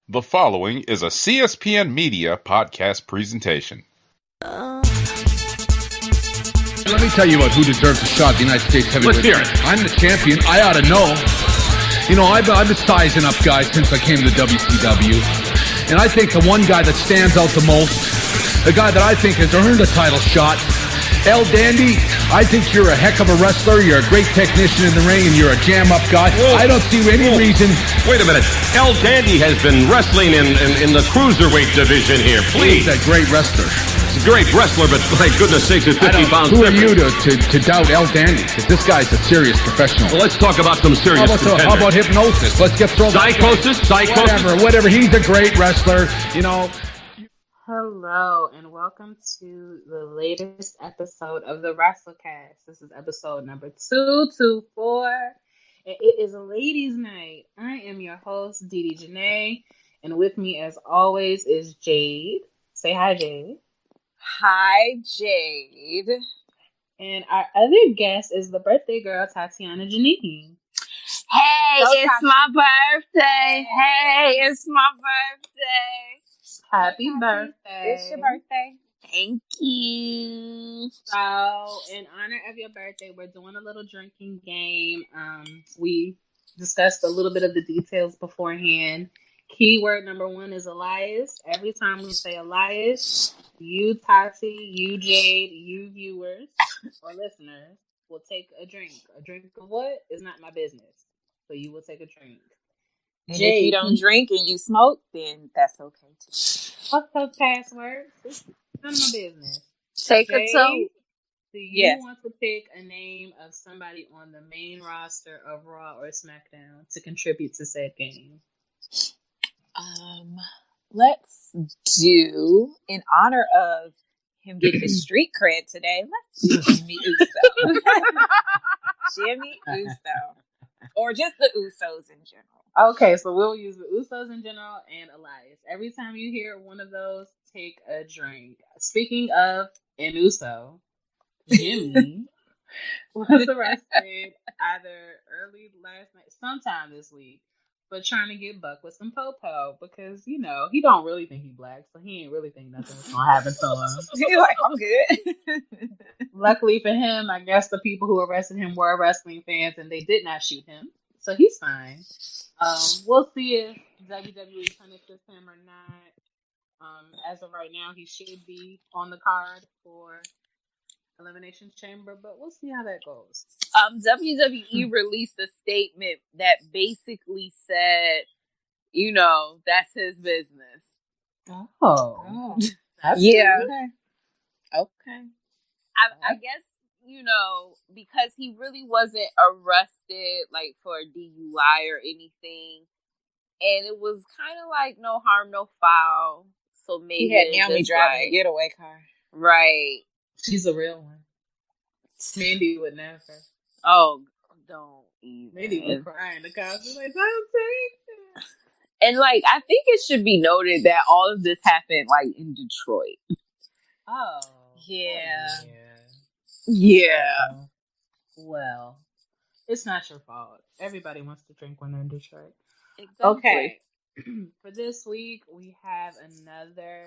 The following is a CSPN Media podcast presentation. Let me tell you about who deserves a shot at the United States heavyweight. Let's hear it. I'm the champion. I ought to know. You know, I've been sizing up guys since I came to the WCW. And I think the one guy that stands out the most, the guy that I think has earned a title shot, El Dandy, I think you're a heck of a wrestler. You're a great technician in the ring, and you're a jam-up guy. Whoa. I don't see any reason. Wait a minute. El Dandy has been wrestling in the cruiserweight division here. Please. He's a great wrestler. He's a great wrestler, but my goodness sakes, it's 50 pounds Who are different. you to doubt El Dandy? Because this guy's a serious professional. Well, let's talk about some serious How about hypnosis? Let's get thrown. Psychosis? Whatever. He's a great wrestler, you know. Hello, and welcome to the latest episode of the WrassleCast. This is episode number 224, and it is a ladies' night. I am your host, Dee Janae, and with me, as always, is Jade. Say hi, Jade. Hi, Jade. And our other guest is the birthday girl, Tatiana Janine. Hey, it's Tati. my birthday. Hey, it's my birthday. Happy Tati, birthday. It's your birthday. Thank you. So, in honor of your birthday, we're doing a little drinking game. We discussed a little bit of the details beforehand. Keyword number 1 is Elias. Every time we say Elias, you, Tati, you, Jade, you, viewers or listeners, will take a drink. A drink of what is not my business. So you will take a drink. And Jade, if you don't drink and you smoke, then that's okay too. what's those passwords? It's none of my business. Take Jade, a toke. do you Yes. want to pick a name of somebody on the main roster of Raw or SmackDown to contribute to said game? Let's do, in honor of him getting his street cred today, let's do Jimmy Uso. Jimmy Uso. Or just the Usos in general. Okay, so we'll use the Usos in general and Elias. Every time you hear one of those, take a drink. Speaking of an Uso, Jimmy was arrested either early last night, sometime this week, for trying to get buck with some po-po because, you know, he don't really think he black, so he ain't really think nothing was going to happen to him. He's like, I'm good. Luckily for him, I guess the people who arrested him were wrestling fans and they did not shoot him, so he's fine. We'll see if WWE punishes him or not. As of right now, he should be on the card for Elimination Chamber, but we'll see how that goes. WWE released a statement that basically said, you know, that's his business. Oh. That's Yeah. good. Okay. I guess, you know, because he really wasn't arrested like for a DUI or anything. And it was kind of like no harm, no foul. So maybe He had Naomi just driving like, a getaway car. right. She's a real one. Mandy would never. Oh, don't even. Mandy would cry in the car. She's like, don't take it. And like, I think it should be noted that all of this happened like in Detroit. Oh. Yeah. Yeah. Yeah. Well, it's not your fault. Everybody wants to drink when they're in Detroit. Exactly. Okay. For this week, we have another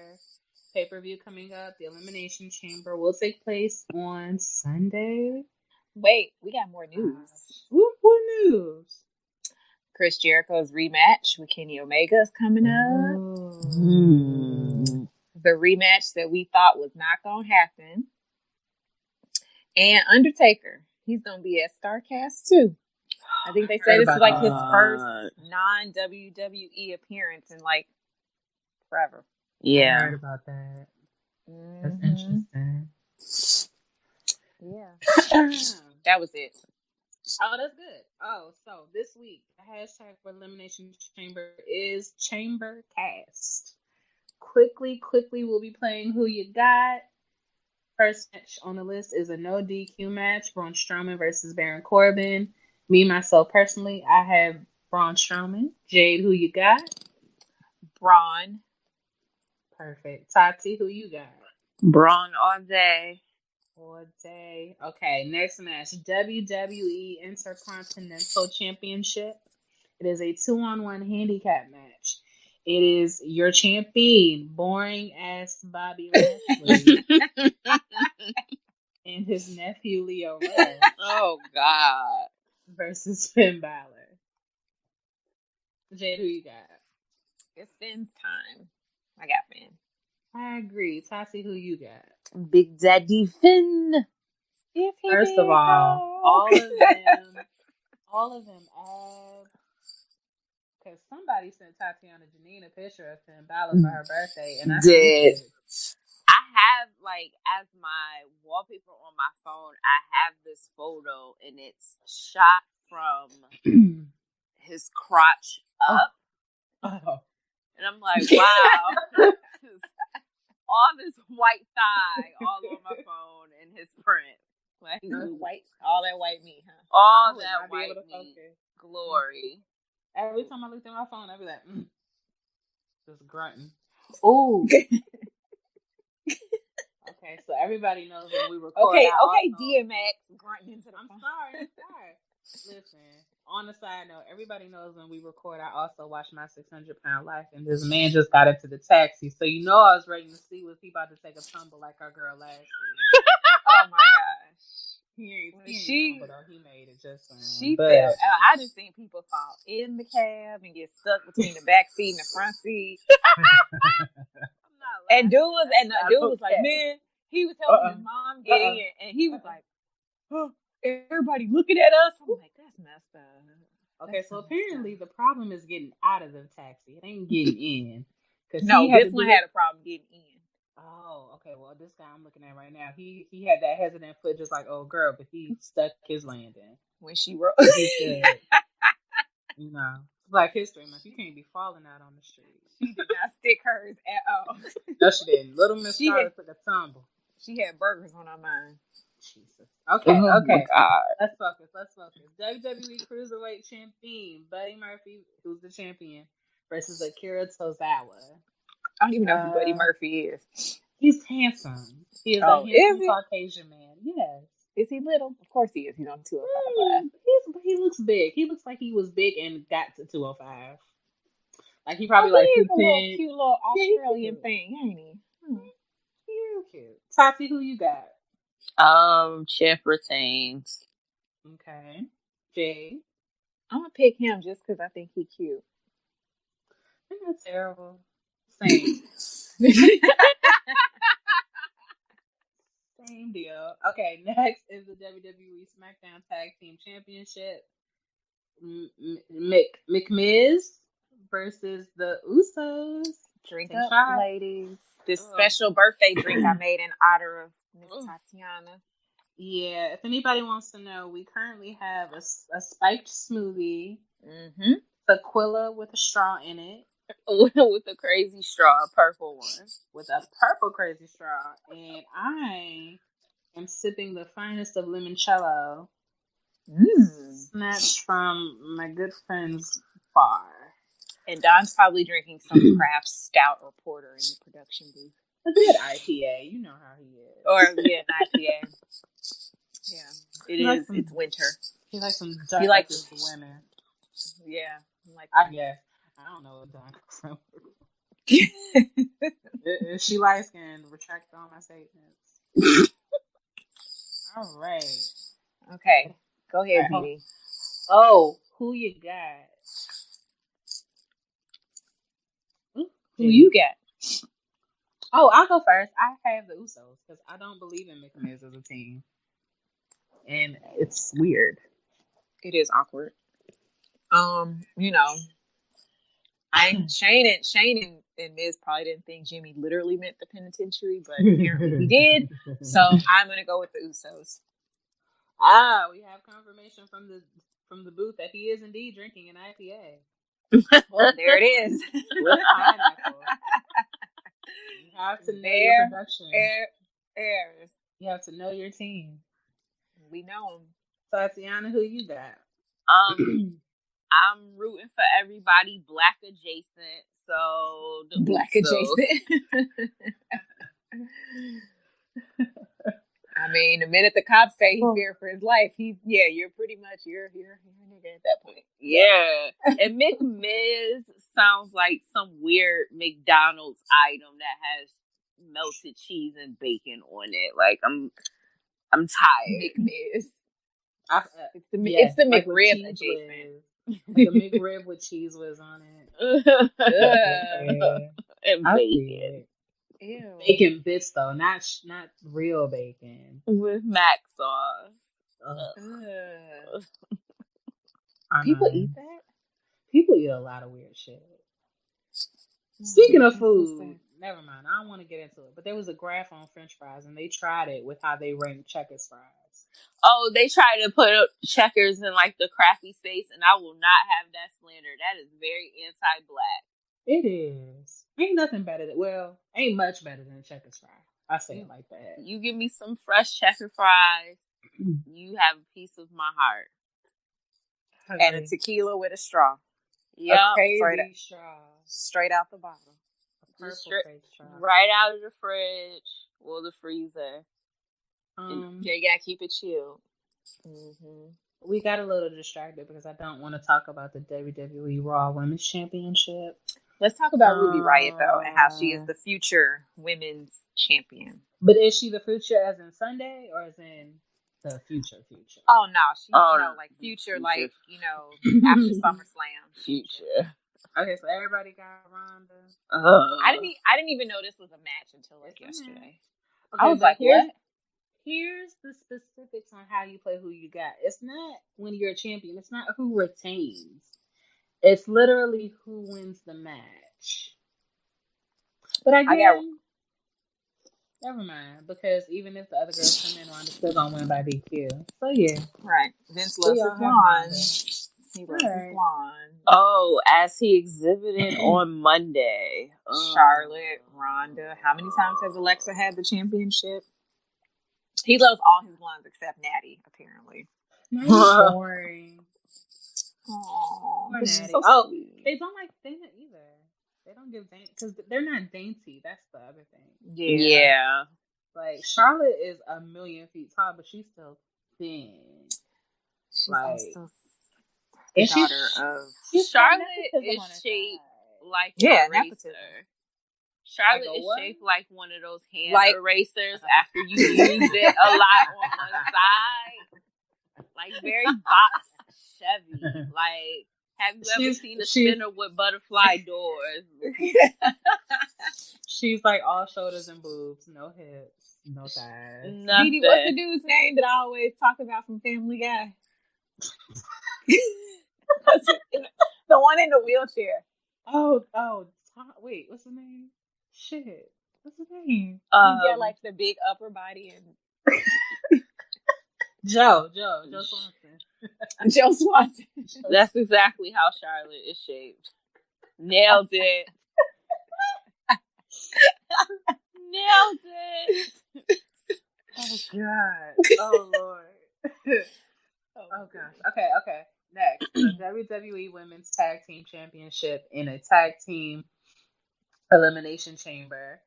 pay-per-view coming up. The Elimination Chamber will take place on Sunday. Wait, we got more news. What news? Chris Jericho's rematch with Kenny Omega is coming up. Oh. The rematch that we thought was not going to happen. And Undertaker, he's going to be at StarCast too. I think they said this is like his first non-WWE appearance in like forever. I heard about that. That's interesting. Yeah. That was it. Oh, that's good. Oh, so this week, the hashtag for Elimination Chamber is ChamberCast. Quickly, we'll be playing Who You Got. First match on the list is a no DQ match, Braun Strowman versus Baron Corbin. Me, myself, personally, I have Braun Strowman. Jade, who you got? Braun. Perfect. Tati, who you got? Braun all day. All day. Okay, next match. WWE Intercontinental Championship. It is a 2-on-1 handicap match. It is your champion, boring ass Bobby Lashley, and his nephew Leo Rush. Oh God. Versus Finn Balor. Jade, who you got? It's Finn's time. I got Finn. I agree. Tassie, who you got? Big Daddy Finn. First of all of them abs. Because somebody sent Tatiana Janine a picture of Finn Balor for her birthday, and I did. I have, like, as my wallpaper on my phone, I have this photo, and it's shot from his crotch up. Oh. And I'm like, wow. All this white thigh all on my phone and his print. Like, all that white meat, huh? All that white meat. Glory. Every time I looked at my phone, I'd be like, just grunting. Ooh. Okay, so everybody knows when we record. Okay, DMX grunting into the phone. I'm sorry. Listen, on the side note, everybody knows when we record, I also watch My 600-Pound Life, and this man just got into the taxi, so you know I was ready to see was he about to take a tumble like our girl last week. Oh my gosh. He made it just fine. She fell. I just seen people fall in the cab and get stuck between the back seat and the front seat. And dude was like, man, he was helping his mom get in, and he was like, oh, everybody looking at us. I'm like, that's messed up. Okay, so apparently the problem is getting out of the taxi. It ain't getting in. No, this one had a problem getting in. Oh, okay. Well, this guy I'm looking at right now, he had that hesitant foot, just like old girl, but he stuck his landing when she wrote. He said, you know, Black History Month. You can't be falling out on the street. She did not stick hers at all. No, she didn't. Little Miss Scarlet took a tumble. She had burgers on her mind. Jesus. Okay. God. Let's focus. WWE Cruiserweight Champion Buddy Murphy, who's the champion, versus Akira Tozawa. I don't even know who Buddy Murphy is. He's handsome. He is a handsome Caucasian man. Yes. Is he little? Of course he is. He's on 205. He looks big. He looks like he was big and got to 205. Like he probably like 210. Cute little Australian thing, ain't he? He's real cute. Tati, who you got? Chef retains. Okay. Jay. I'm gonna pick him just because I think he's cute. I think that's terrible. Same. Same deal. Okay, next is the WWE SmackDown Tag Team Championship. McMiz versus the Usos. Drink up, ladies. This special birthday drink I made in honor of Miss Tatiana. Yeah, if anybody wants to know, we currently have a spiked smoothie. Mm-hmm. Tequila with a straw in it. With a crazy straw, a purple one. With a purple crazy straw. And I am sipping the finest of limoncello. Snatched from my good friend's bar. And Don's probably drinking some craft stout or porter in the production booth. A good IPA. You know how he is. Or, an IPA. Yeah. It is. It's winter. He likes some dark women. Yeah. I guess. I don't know what Don from. If she light skinned, retract all my statements. All right. Okay. Go ahead, Dee. Oh, who you got? Who you got? Oh, I'll go first. I have the Usos because I don't believe in McMiz as a team. And it's weird. It is awkward. You know, Shane and Miz probably didn't think Jimmy literally meant the penitentiary, but apparently he did. So I'm gonna go with the Usos. We have confirmation from the booth that he is indeed drinking an IPA. Well, there it is. With pineapple. You have to know your production. Airs. You have to know your team. We know them. Tatiana, who you got? I'm rooting for everybody black adjacent. So the black adjacent. I mean, the minute the cops say he's here for his life, you're pretty much you're a nigga at that point. Yeah. And McMiz sounds like some weird McDonald's item that has melted cheese and bacon on it. Like I'm tired. McNiz. It's the like McRib adjacent. Like a McRib with cheese whiz on it. And bacon. Ew. Bacon bits though, not real bacon With mac sauce. People eat that? People eat a lot of weird shit. Speaking of food, never mind. I don't want to get into it. But there was a graph on French fries, and they tried it with how they ranked Checkers fries. Oh, they try to put Checkers in like the crappy space, and I will not have that slander. That is very anti-black. It is. Ain't nothing better than, well, ain't much better than Checkers fry. I say it like that. You give me some fresh Checker fries, you have a piece of my heart. And a tequila with a straw. Yep. Crazy straw. Straight out the bottle. Purple crazy straw. Right out of the fridge or the freezer. Yeah, you gotta keep it chilled. Mm-hmm. We got a little distracted because I don't want to talk about the WWE Raw Women's Championship. Let's talk about Ruby Riott, though, and how she is the future women's champion. But is she the future as in Sunday or as in the future? Oh, no. She's like future, like, you know, after SummerSlam. Future. Okay, so everybody got Ronda. I didn't even know this was a match until like yesterday. Okay, I was like, what? Here's the specifics on how you play who you got. It's not when you're a champion. It's not who retains. It's literally who wins the match. But again, never mind. Because even if the other girls come in, Ronda's still gonna win by DQ. So yeah, right. Vince loves his blonde. He loves his blonde. Oh, as he exhibited on Monday. Charlotte, Ronda. How many times has Alexa had the championship? He loves all his blondes except Natty, apparently. Natty's boring. Aww, so they don't like Dana either. They don't give Dana because they're not dainty. That's the other thing. Yeah. Like Charlotte is 1,000,000 feet tall, but she's still thin. She's like, and she's Charlotte is shaped like an eraser. Charlotte is shaped like one of those hand erasers after you use it a lot on one side. Like very box Chevy. Like, have you ever seen a spinner with butterfly doors? She's like all shoulders and boobs, no hips, no thighs. Nothing. Didi, what's the dude's name that I always talk about from Family Guy? The one in the wheelchair. Oh, wait, what's his name? Shit, what's his name? He's got like the big upper body and Joe Swanson. Joe Swanson. That's exactly how Charlotte is shaped. Nailed it. Nailed it. Oh God. Oh Lord. Oh gosh. Okay. Next, the WWE Women's Tag Team Championship in a tag team elimination chamber.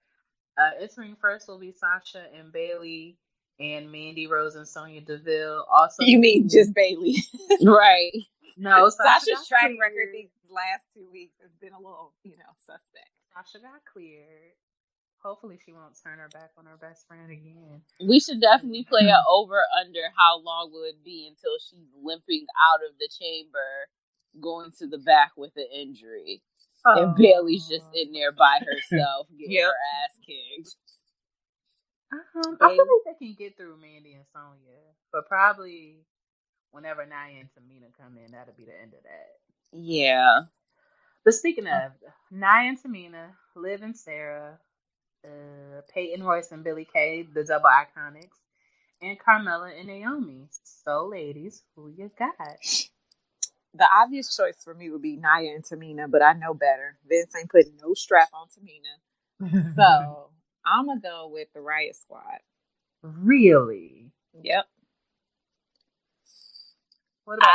Entering first will be Sasha and Bayley and Mandy Rose and Sonya Deville. Also, you mean just Bayley, right? No, Sasha's track record these last 2 weeks has been a little, suspect. Sasha got cleared. Hopefully she won't turn her back on her best friend again. We should definitely play an over-under how long will it be until she's limping out of the chamber, going to the back with an injury. And Bayley's just in there by herself, getting her ass kicked. I feel like they can get through Mandy and Sonya, but probably whenever Nia and Tamina come in, that'll be the end of that. Yeah. But speaking of Nia and Tamina, Liv and Sarah, Peyton Royce and Billie Kay, the double iconics, and Carmella and Naomi. So, ladies, who you got? The obvious choice for me would be Nia and Tamina, but I know better. Vince ain't putting no strap on Tamina. So, I'm going to go with the Riot Squad. Really? Yep. What about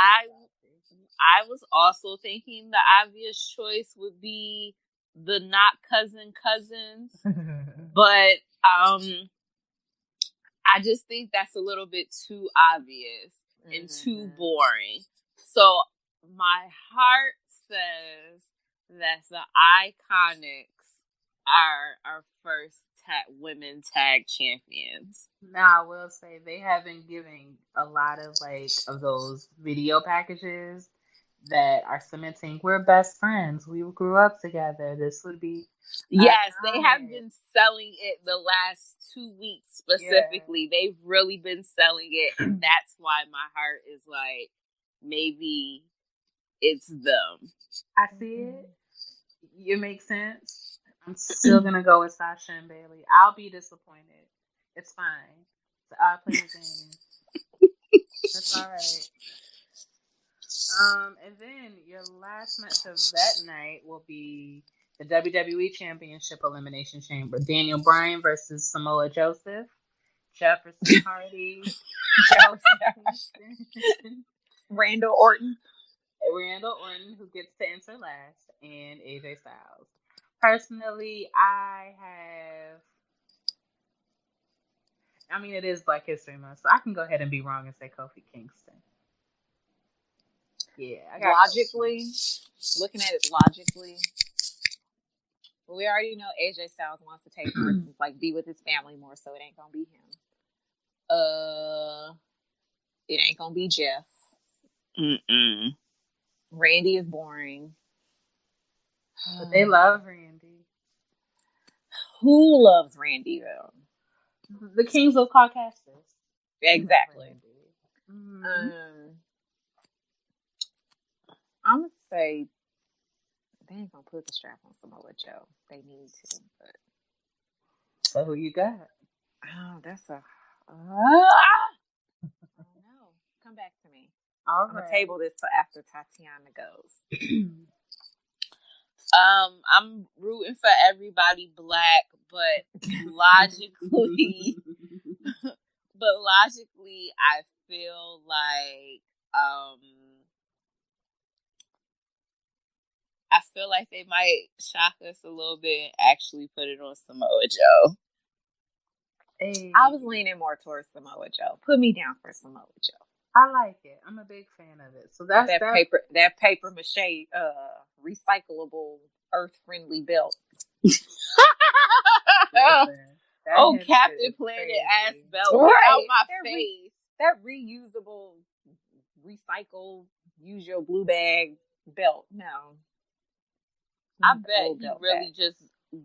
I was also thinking the obvious choice would be the not cousins. But I just think that's a little bit too obvious and too boring. So my heart says that's the Iconics are our first women tag champions. Now, I will say they have been giving a lot of of those video packages that are cementing we're best friends. We grew up together. This would be yes. They have been selling it the last 2 weeks specifically. Yeah. They've really been selling it, and that's why my heart is like, maybe it's them. I see it. It makes sense. I'm still gonna go with Sasha and Bailey. I'll be disappointed. It's fine. I'll play the game. That's all right. And then your last match of that night will be the WWE Championship Elimination Chamber. Daniel Bryan versus Samoa Joseph, Jefferson Hardy, Randall Orton, who gets to answer last, and AJ Styles. Personally, it is Black History Month, so I can go ahead and be wrong and say Kofi Kingston. Yeah, looking at it logically, we already know AJ Styles wants to take be with his family more, so it ain't gonna be him. It ain't gonna be Jeff. Randy is boring. But they love Randy. Who loves Randy though? The Kings of Caucasus. Exactly. I'm gonna say they ain't gonna put the strap on Samoa Joe. They need to, but so who you got? Oh, that's I don't know. Come back to me. I'm gonna table this till after Tatiana goes. I'm rooting for everybody Black, but logically, I feel like they might shock us a little bit and actually put it on Samoa Joe. Hey. I was leaning more towards Samoa Joe. Put me down for Samoa Joe. I like it. I'm a big fan of it. So that's that paper mache, recyclable, earth-friendly belt. Captain Planet ass belt out my face. That reusable, recycle, use your blue bag belt. No. I bet he really just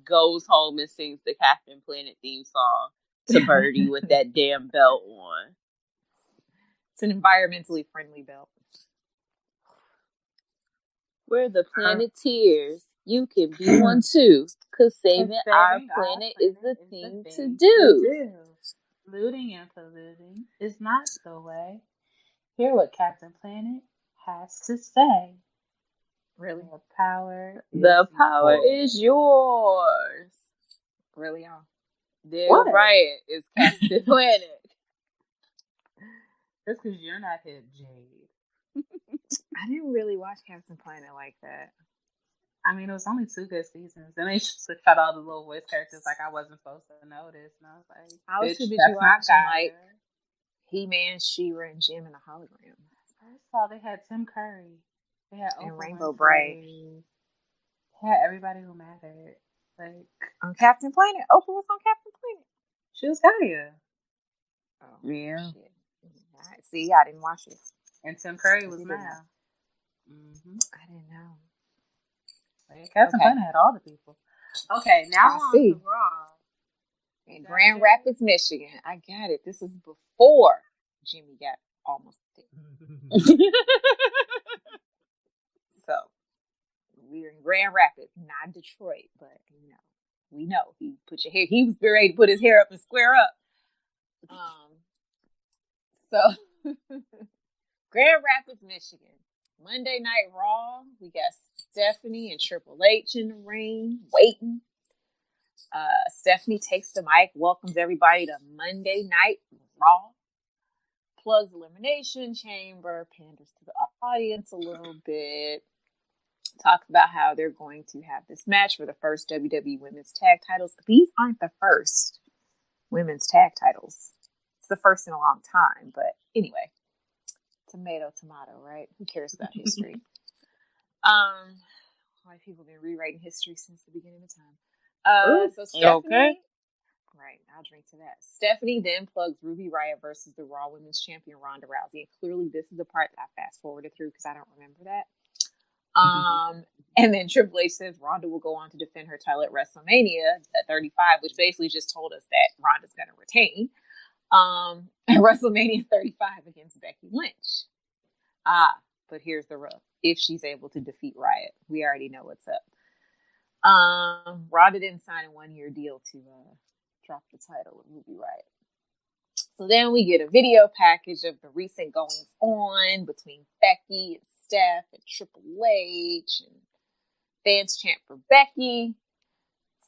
goes home and sings the Captain Planet theme song to Birdie with that damn belt on. It's an environmentally friendly belt. We're the Planeteers. You can be one too. Cause saving our planet is the thing to do. Looting and polluting is not the way. Hear what Captain Planet has to say. Really? The power is yours. Really, y'all? Damn right, it's Captain Planet. That's because you're not hip, Jade. I didn't really watch Captain Planet like that. It was only 2 good seasons. And they just cut all the little voice characters like I wasn't supposed to notice. And I was like, I was too busy watching like He-Man, She-Ra, and Jim in a hologram. First of all, they had Tim Curry. They had and Rainbow Bright. They had everybody who mattered. Like on Captain Planet. Oprah was on Captain Planet. She was Gaia. Oh, yeah. Shit. See, I didn't watch it. And Tim Curry was Mal. I didn't know. Captain Planet had all the people. Okay, now on to Raw. In Grand Rapids, Michigan. I got it. This is before Jimmy got almost dead. So, we're in Grand Rapids, not Detroit, but, we know. He was ready to put his hair up and square up. So, Grand Rapids, Michigan. Monday Night Raw. We got Stephanie and Triple H in the ring, waiting. Stephanie takes the mic, welcomes everybody to Monday Night Raw. Plugs Elimination Chamber, panders to the audience a little bit. Talks about how they're going to have this match for the first WWE Women's Tag Titles. These aren't the first Women's Tag Titles. It's the first in a long time, but anyway. Tomato, right? Who cares about history? why people have been rewriting history since the beginning of time. So Stephanie, right, I'll drink to that. Stephanie then plugs Ruby Riott versus the Raw Women's Champion Ronda Rousey. And clearly this is the part that I fast forwarded through because I don't remember that. And then Triple H says Ronda will go on to defend her title at WrestleMania at 35, which basically just told us that Ronda's going to retain at WrestleMania 35 against Becky Lynch. But here's the rub. If she's able to defeat Riott, we already know what's up. Ronda didn't sign a 1-year deal to drop the title with Ruby Riott. So then we get a video package of the recent goings on between Becky and Steph and Triple H, and fans chant for Becky.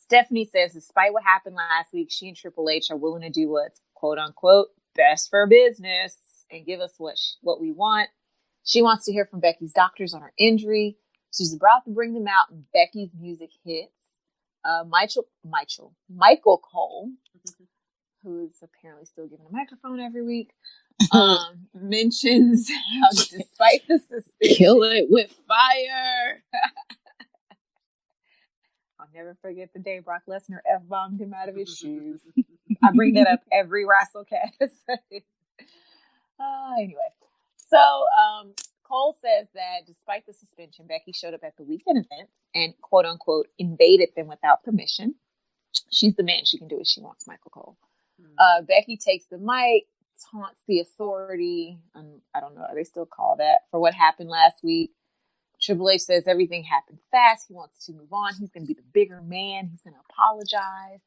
Stephanie says, despite what happened last week, she and Triple H are willing to do what's quote unquote best for business and give us what we want. She wants to hear from Becky's doctors on her injury. She's about to bring them out, and Becky's music hits. Michael Cole, who is apparently still given a microphone every week, mentions how despite the suspicion... Kill it with fire! I'll never forget the day Brock Lesnar F-bombed him out of his shoes. I bring that up every WrassleCast. Anyway. So, Cole says that despite the suspension, Becky showed up at the weekend events and quote unquote invaded them without permission. She's the man. She can do what she wants, Michael Cole. Becky takes the mic, taunts the authority. I don't know. Are they still call that for what happened last week? Triple H says everything happened fast. He wants to move on. He's going to be the bigger man. He's going to apologize.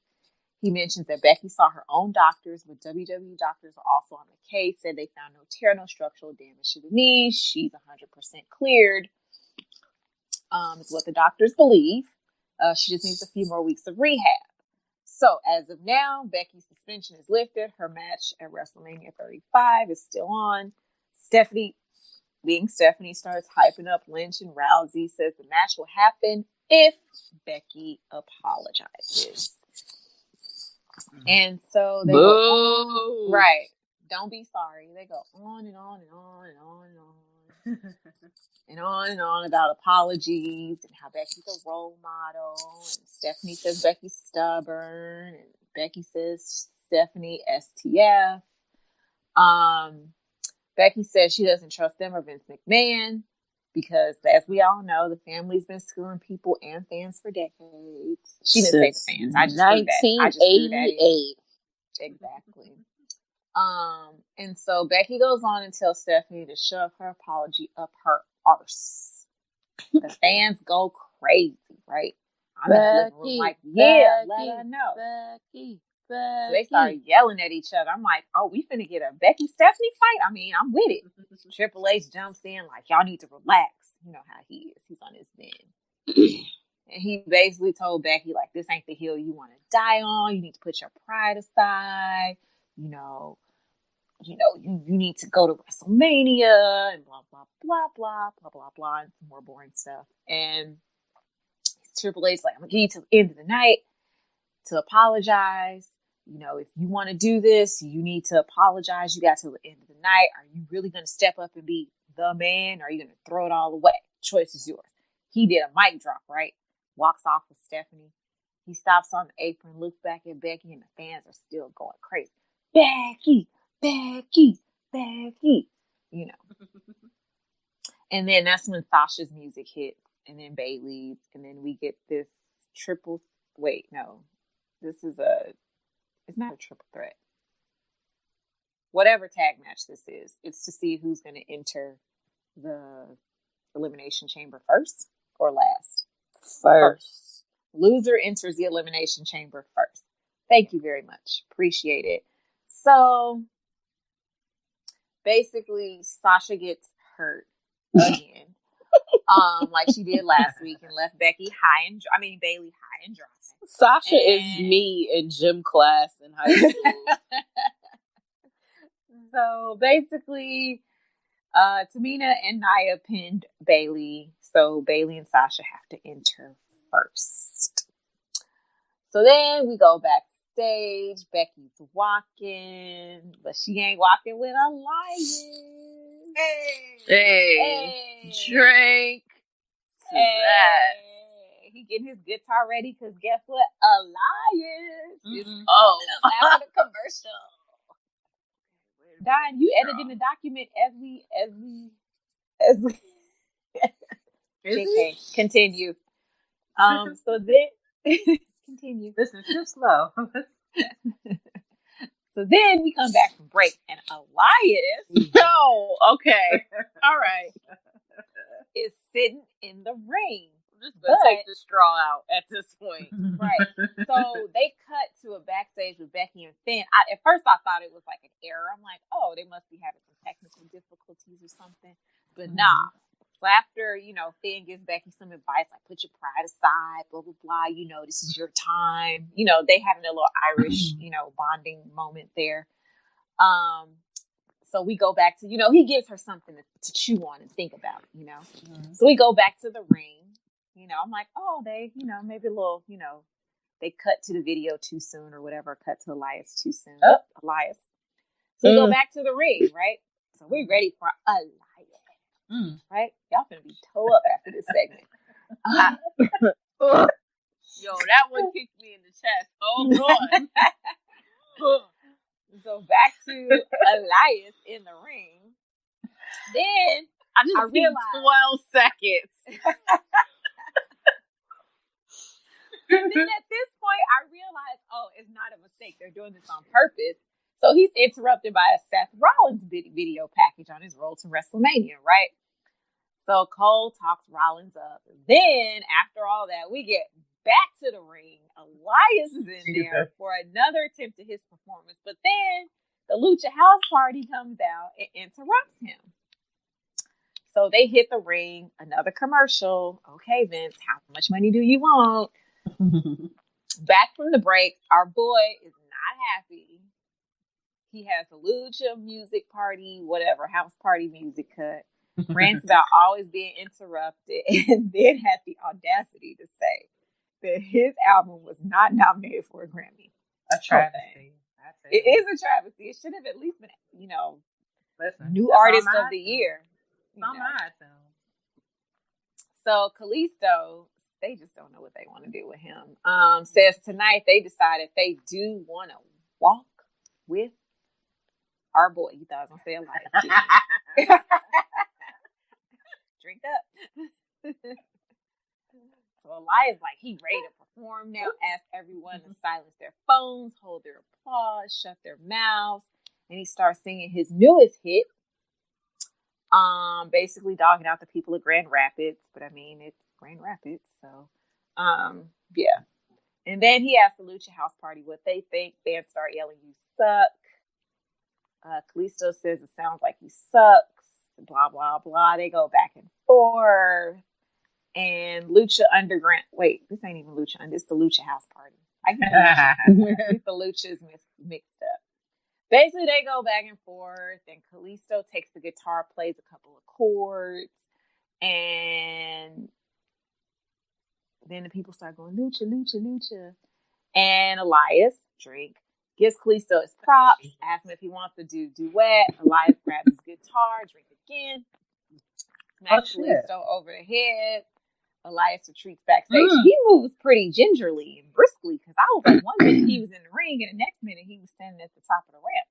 He mentions that Becky saw her own doctors, but WWE doctors are also on the case, said they found no tear, no structural damage to the knee. She's 100% cleared, is what the doctors believe. She just needs a few more weeks of rehab. So as of now, Becky's suspension is lifted. Her match at WrestleMania 35 is still on. Stephanie, being Stephanie, starts hyping up Lynch and Rousey, says the match will happen if Becky apologizes. And so they go on, right. Don't be sorry. They go on and on and on and on and on and on and on about apologies and how Becky's a role model. And Stephanie says Becky's stubborn, and Becky says Stephanie STF. Becky says she doesn't trust them or Vince McMahon because, as we all know, the family's been screwing people and fans for decades. She didn't say the fans. I just 1988. Exactly. And so Becky goes on and tells Stephanie to shove her apology up her arse. The fans go crazy, right? I'm in the living room like, yeah, let her know. Becky. So they started yelling at each other. I'm like, oh, we finna get a Becky Stephanie fight? I mean, I'm with it. Triple H jumps in like, y'all need to relax. You know how he is. He's on his end. And he basically told Becky, like, this ain't the hill you want to die on. You need to put your pride aside. You need to go to WrestleMania and blah, blah, blah, blah, blah, blah, blah, and some more boring stuff. And Triple H's like, I'm going to give you to the end of the night to apologize. If you want to do this, you need to apologize. You got till the end of the night. Are you really going to step up and be the man? Or are you going to throw it all away? Choice is yours. He did a mic drop, right? Walks off with Stephanie. He stops on the apron, looks back at Becky, and the fans are still going crazy. Becky, Becky, Becky. And then that's when Sasha's music hits, and then Bayley's, and then we get this it's not a triple threat. Whatever tag match this is, it's to see who's going to enter the Elimination Chamber first or last. First. Loser enters the Elimination Chamber first. Thank you very much. Appreciate it. So, basically, Sasha gets hurt again. Like she did last week, and left Bailey high and dry. Sasha is me in gym class in high school. So basically, Tamina and Nia pinned Bailey, so Bailey and Sasha have to enter first. So then we go backstage. Becky's walking, but she ain't walking with a lion. Hey. Drink to that. he getting his guitar ready because guess what? Elias is Mm-hmm. coming up after the commercial. Don, you edited the document as we JK, continue. So then continue. This is too slow. So then we come back from break, and Elias, No, okay, all right. is sitting in the ring. I'm just gonna take the straw out at this point. Right. So they cut to a backstage with Becky and Finn. At first I thought it was like an error. I'm like, oh, they must be having some technical difficulties or something. But nah. So after, Finn gives Becky some advice, like put your pride aside, blah, blah, blah. This is your time. They having a little Irish, bonding moment there. So we go back to, he gives her something to chew on and think about, So we go back to the ring. I'm like, oh, they, maybe a little, they cut to the video too soon or whatever, cut to Elias too soon. Elias. So we go back to the ring, right? So we're ready for Elias. Right? Y'all finna be toe up after this segment. Yo, that one kicked me in the chest. Hold on. So back to Elias in the ring. Then I realized 12 seconds. And then at this point, I realized, oh, it's not a mistake. They're doing this on purpose. So he's interrupted by a Seth Rollins video package on his road to WrestleMania, right? So Cole talks Rollins up. Then, after all that, we get back to the ring. Elias is in there for another attempt at his performance. But then the Lucha House Party comes out and interrupts him. So they hit the ring. Another commercial. Okay, Vince, how much money do you want? Back from the break, our boy is not happy. He has a Lucha music party, whatever, house party music cut. Rants about always being interrupted, and then had the audacity to say that his album was not nominated for a Grammy. A travesty. It is a travesty. It should have at least been, Listen, new artist of the year. So Kalisto, they just don't know what they want to do with him. Says tonight they decided they do want to walk with our boy. You thought I was going to say Elias. Drink up. So Elias, like, he ready to perform now. Ask everyone to silence their phones, hold their applause, shut their mouths. And he starts singing his newest hit. Basically dogging out the people of Grand Rapids. But I mean, it's Grand Rapids, so yeah. And then he asked the Lucha House Party what they think. Fans start yelling, "You suck." Kalisto says it sounds like he sucks. Blah, blah, blah. They go back and forth. And Lucha Underground. Wait, this ain't even Lucha. It's the Lucha House Party. I get the Luchas mixed up. Basically, they go back and forth. And Kalisto takes the guitar, plays a couple of chords. And then the people start going, Lucha, Lucha, Lucha. And Elias, Drake, gives Kalisto his props, asks him if he wants to do duet. Elias grabs his guitar, Drake again, smacks Kalisto over the head. Elias retreats backstage. He moves pretty gingerly and briskly because I was like, one minute he was in the ring and the next minute he was standing at the top of the ramp.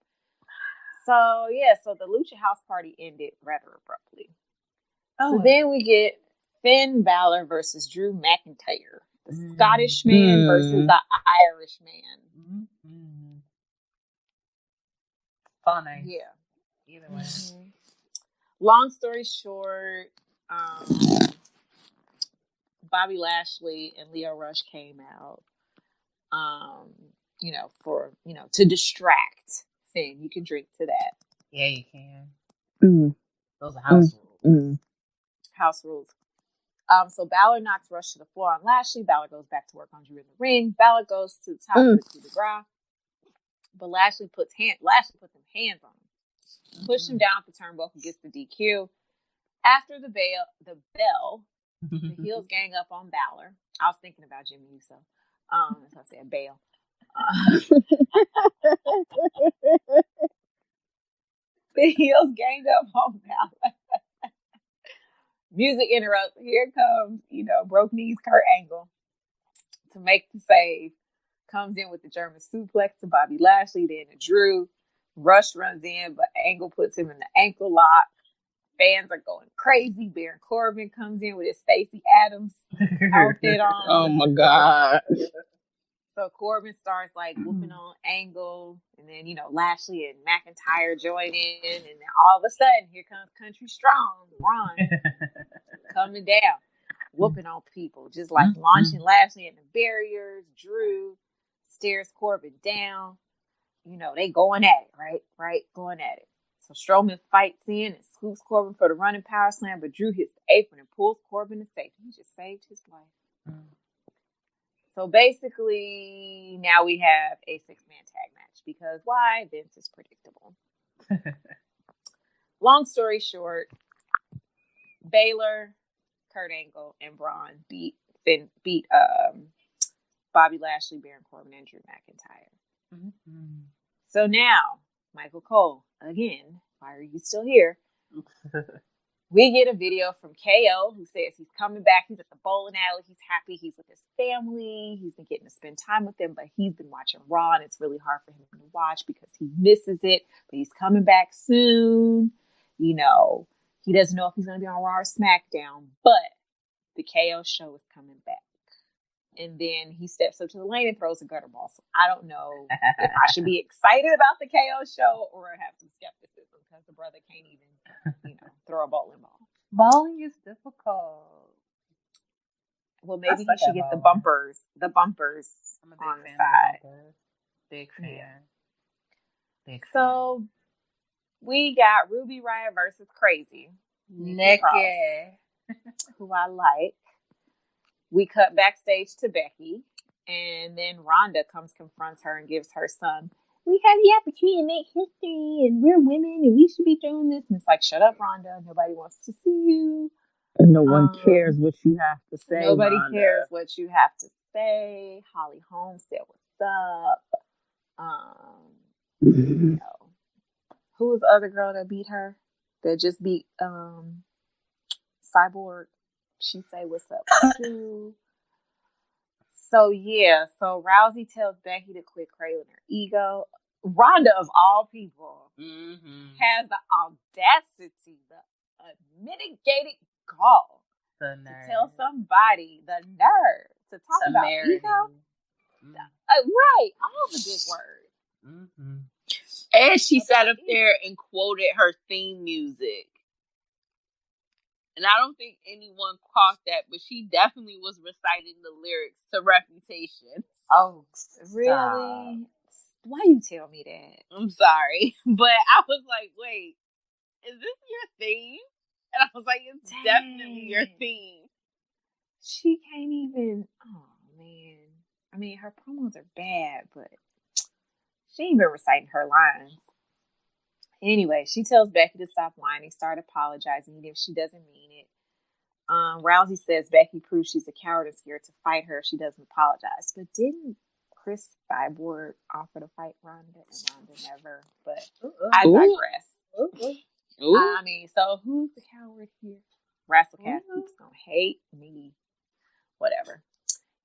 So, yeah, so the Lucha House Party ended rather abruptly. So then we get Finn Balor versus Drew McIntyre. The Scottish man versus the Irish man. Funny. Yeah. Either way. Long story short, Bobby Lashley and Lio Rush came out, to distract Finn. You can drink to that. Yeah, you can. Those are house rules. House rules. So Balor knocks Rush to the floor on Lashley. Balor goes back to work on Drew in the ring. Balor goes to the top of the coup de grace. But Lashley puts his hands on him. Pushes him down the turnbuckle, gets the DQ. After the bell, the heels gang up on Balor. I was thinking about Jimmy Uso. That's why I said bail. The heels ganged up on Balor. Music interrupts. Here comes, broke knees, Kurt Angle. to make the save. Comes in with the German suplex to Bobby Lashley, then to Drew. Rush runs in, but Angle puts him in the ankle lock. Fans are going crazy. Baron Corbin comes in with his Stacey Adams outfit on. Oh my God. So Corbin starts like whooping on Angle, and then, you know, Lashley and McIntyre join in, and then all of a sudden, here comes Country Strong, Ron, coming down, whooping on people, just like launching Lashley in the barriers. Drew stares Corbin down. You know, they going at it, right? Going at it. So Strowman fights in and scoops Corbin for the running power slam, but Drew hits the apron and pulls Corbin to safety. He just saved his life. So basically, now we have a 6-man tag match because why? Vince is predictable. Long story short, Baylor, Kurt Angle, and Braun beat Bobby Lashley, Baron Corbin, and Drew McIntyre. So now, Michael Cole, again, why are you still here? We get a video from KO who says he's coming back. He's at the bowling alley. He's happy. He's with his family. He's been getting to spend time with them, but he's been watching Raw, and it's really hard for him to watch because he misses it. But he's coming back soon. You know, he doesn't know if he's going to be on Raw or SmackDown, but the KO show is coming back. And then he steps up to the lane and throws a gutter ball. So I don't know if I should be excited about the KO show or have some skepticism because the brother can't even, you know, throw a bowling ball. Bowling is difficult. Well, maybe he should get the bumpers. The bumpers I'm a big on the fan side. of the bumpers. Big fan. Yeah. Big fan. So we got Ruby Riott versus Crazy Nikki, who I like. We cut backstage to Becky, and then Rhonda confronts her and gives her son, we have the opportunity to make history, and we're women, and we should be doing this. And it's like, shut up, Rhonda. Nobody wants to see you. No one cares what you have to say. Nobody Rhonda. cares what you have to say. Holly Holmes said, what's up? You know, who was the other girl that beat her? That just beat Cyborg. She say what's up too. So yeah, so Rousey tells Becky to quit cradling her ego. Rhonda, of all people, has the audacity, the unmitigated gall to tell somebody, the nerve, to talk about ego. Right, all the big words. And she sat up there and quoted her theme music. And I don't think anyone caught that, but she definitely was reciting the lyrics to Reputation. Oh, really? Why you tell me that? I'm sorry. But I was like, wait, is this your theme? And I was like, it's definitely your theme. She can't even, oh man. I mean, her promos are bad, but she ain't been reciting her lines. Anyway, she tells Becky to stop whining, start apologizing, even if she doesn't mean it. Rousey says Becky proves she's a coward and scared to fight her if she doesn't apologize. But didn't Chris Cyborg offer to fight Rhonda, and Rhonda never? But I digress. I mean, so who's the coward here? WrassleCast keeps gonna hate me. Whatever.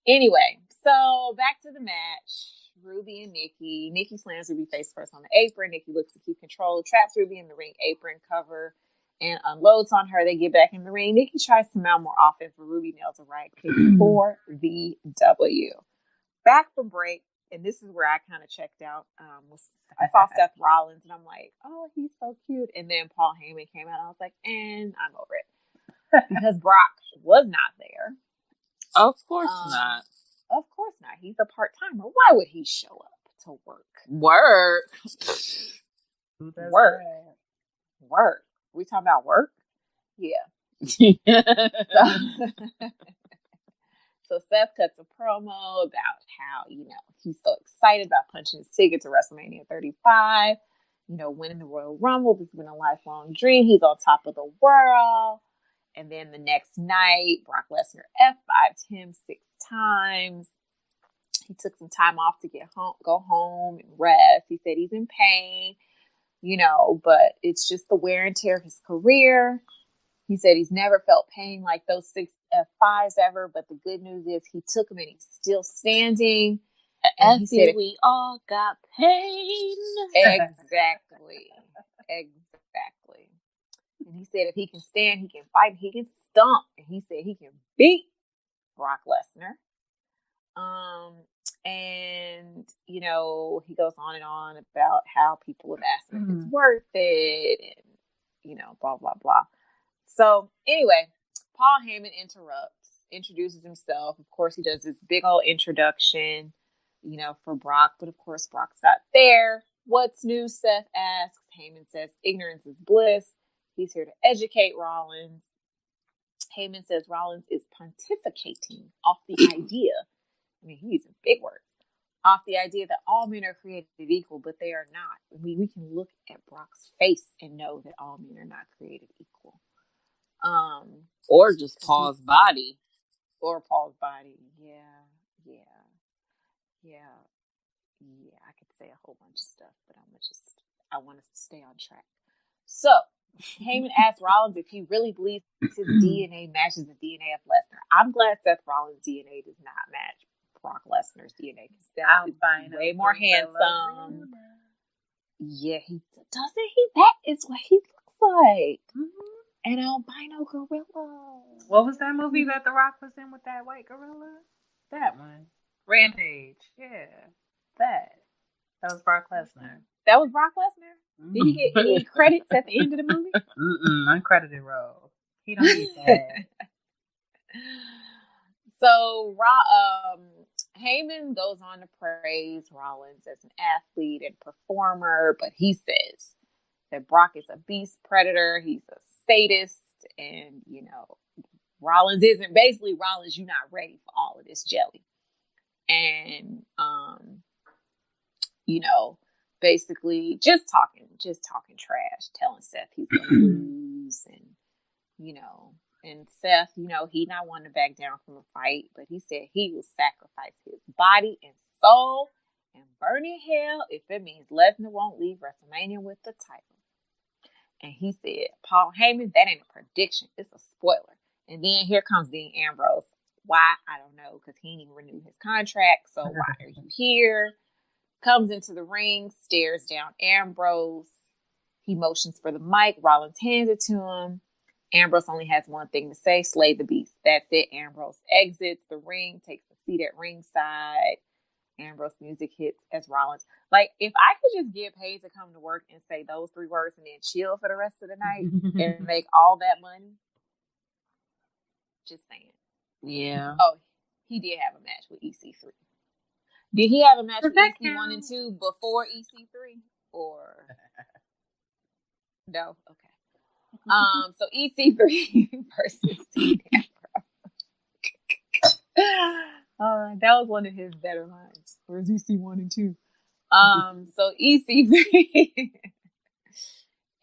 Anyway, so back to the match. Ruby and Nikki. Nikki slams Ruby face first on the apron. Nikki looks to keep control, traps Ruby in the ring apron cover, and unloads on her. They get back in the ring. Nikki tries to mount more offense, but Ruby nails a right kick for the W. Back from break, and this is where I kind of checked out. I saw Seth Rollins, and I'm like, oh, he's so cute. And then Paul Heyman came out, and I was like, and I'm over it. Because Brock was not there. Of course not. Of course not. He's a part-timer. Why would he show up to work? Work. We talking about work? Yeah. So Seth cuts a promo about how, you know, he's so excited about punching his ticket to WrestleMania 35. You know, winning the Royal Rumble. This has been a lifelong dream. He's on top of the world. And then the next night, Brock Lesnar F5'd him 6 times. He took some time off to go home and rest. He said he's in pain, you know, but it's just the wear and tear of his career. He said he's never felt pain like those 6 F5s ever, but the good news is he took them and he's still standing. And he said, we all got pain. Exactly. Exactly. And he said if he can stand, he can fight, he can stomp. And he said he can beat Brock Lesnar. And, you know, he goes on and on about how people have asked him if it's worth it and, you know, blah, blah, blah. So anyway, Paul Heyman introduces himself. Of course, he does this big old introduction, you know, for Brock. But of course, Brock's not there. What's new? Seth asks. Heyman says, ignorance is bliss. He's here to educate Rollins. Heyman says Rollins is pontificating off the idea. I mean, he's using big words. Off the idea that all men are created equal, but they are not. I mean, we can look at Brock's face and know that all men are not created equal. Or just Paul's body. Or Paul's body. Yeah. I could say a whole bunch of stuff, but I want us to stay on track. So, Heyman asked Rollins if he really believes his DNA matches the DNA of Lesnar. I'm glad Seth Rollins' DNA does not match Brock Lesnar's DNA. Seth is way more handsome. Yeah, doesn't he? That is what he looks like. An albino gorilla. What was that movie that The Rock was in with that white gorilla? That one. Rampage. Yeah. That was Brock Lesnar. That was Brock Lesnar? Did he get any credits at the end of the movie? Uncredited role. He don't need that. So, Heyman goes on to praise Rollins as an athlete and performer, but he says that Brock is a beast predator. He's a sadist, and, you know, Rollins, you're not ready for all of this jelly. And, you know, basically just talking trash, telling Seth he's going to lose, and, you know, and Seth, you know, he not wanting to back down from a fight, but he said he will sacrifice his body and soul and burn in hell if it means Lesnar won't leave WrestleMania with the title. And he said, Paul Heyman, that ain't a prediction. It's a spoiler. And then here comes Dean Ambrose. Why? I don't know, because he didn't even renew his contract. So why are you here? Comes into the ring, stares down Ambrose. He motions for the mic. Rollins hands it to him. Ambrose only has one thing to say: slay the beast. That's it. Ambrose exits the ring, takes a seat at ringside. Ambrose music hits as Rollins. Like, if I could just get paid to come to work and say those 3 words and then chill for the rest of the night and make all that money. Just saying. Yeah. Oh, he did have a match with EC3. Did he have a match with EC1 and 2 before EC3? Or no? Okay. So EC3 versus Dean Ambrose. That was one of his better lines. Where's EC1 and 2? So EC3.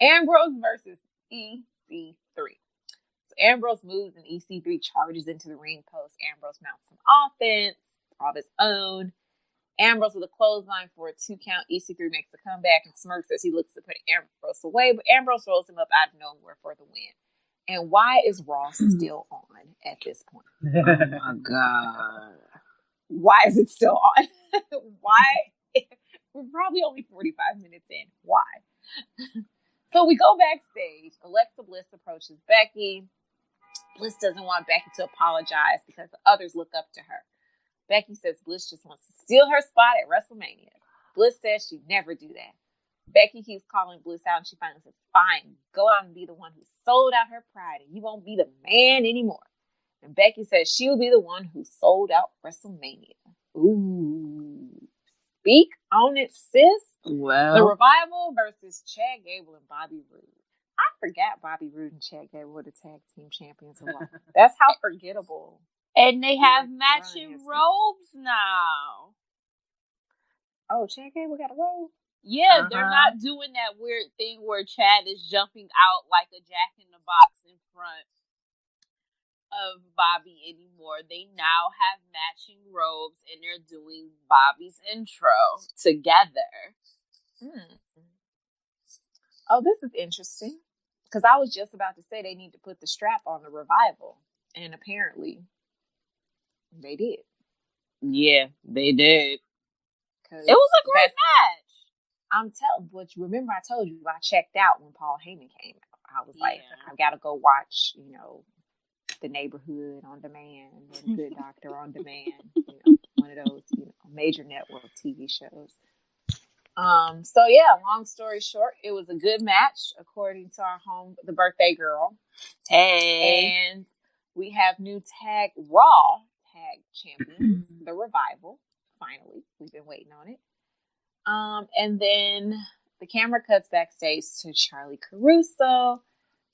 Ambrose versus EC3. So Ambrose moves and EC3 charges into the ring post. Ambrose mounts some offense of his own. Ambrose with a clothesline for a 2 count. EC3 makes a comeback and smirks as he looks to put Ambrose away, but Ambrose rolls him up out of nowhere for the win. And why is Raw still on at this point? Oh my God. Why is it still on? Why? We're probably only 45 minutes in. Why? So we go backstage. Alexa Bliss approaches Becky. Bliss doesn't want Becky to apologize because others look up to her. Becky says Bliss just wants to steal her spot at WrestleMania. Bliss says she'd never do that. Becky keeps calling Bliss out, and she finally says, fine, go out and be the one who sold out her pride, and you won't be the man anymore. And Becky says she'll be the one who sold out WrestleMania. Ooh. Speak on it, sis. Well, The Revival versus Chad Gable and Bobby Roode. I forgot Bobby Roode and Chad Gable were the tag team champions. That's how forgettable. And they have matching robes now. Oh, Chad Gable got a robe? Yeah, they're not doing that weird thing where Chad is jumping out like a jack-in-the-box in front of Bobby anymore. They now have matching robes, and they're doing Bobby's intro together. Oh, this is interesting. because I was just about to say they need to put the strap on the Revival, and apparently they did. Yeah, they did. It was a great match. I'm telling, but remember I told you I checked out when Paul Heyman came out. I was like, I gotta go watch, The Neighborhood on demand, or The Good Doctor on demand. One of those, major network TV shows. So yeah, long story short, it was a good match according to the birthday girl. Hey, and we have new Raw tag champions, the Revival. Finally, we've been waiting on it. And then the camera cuts backstage to Charlie Caruso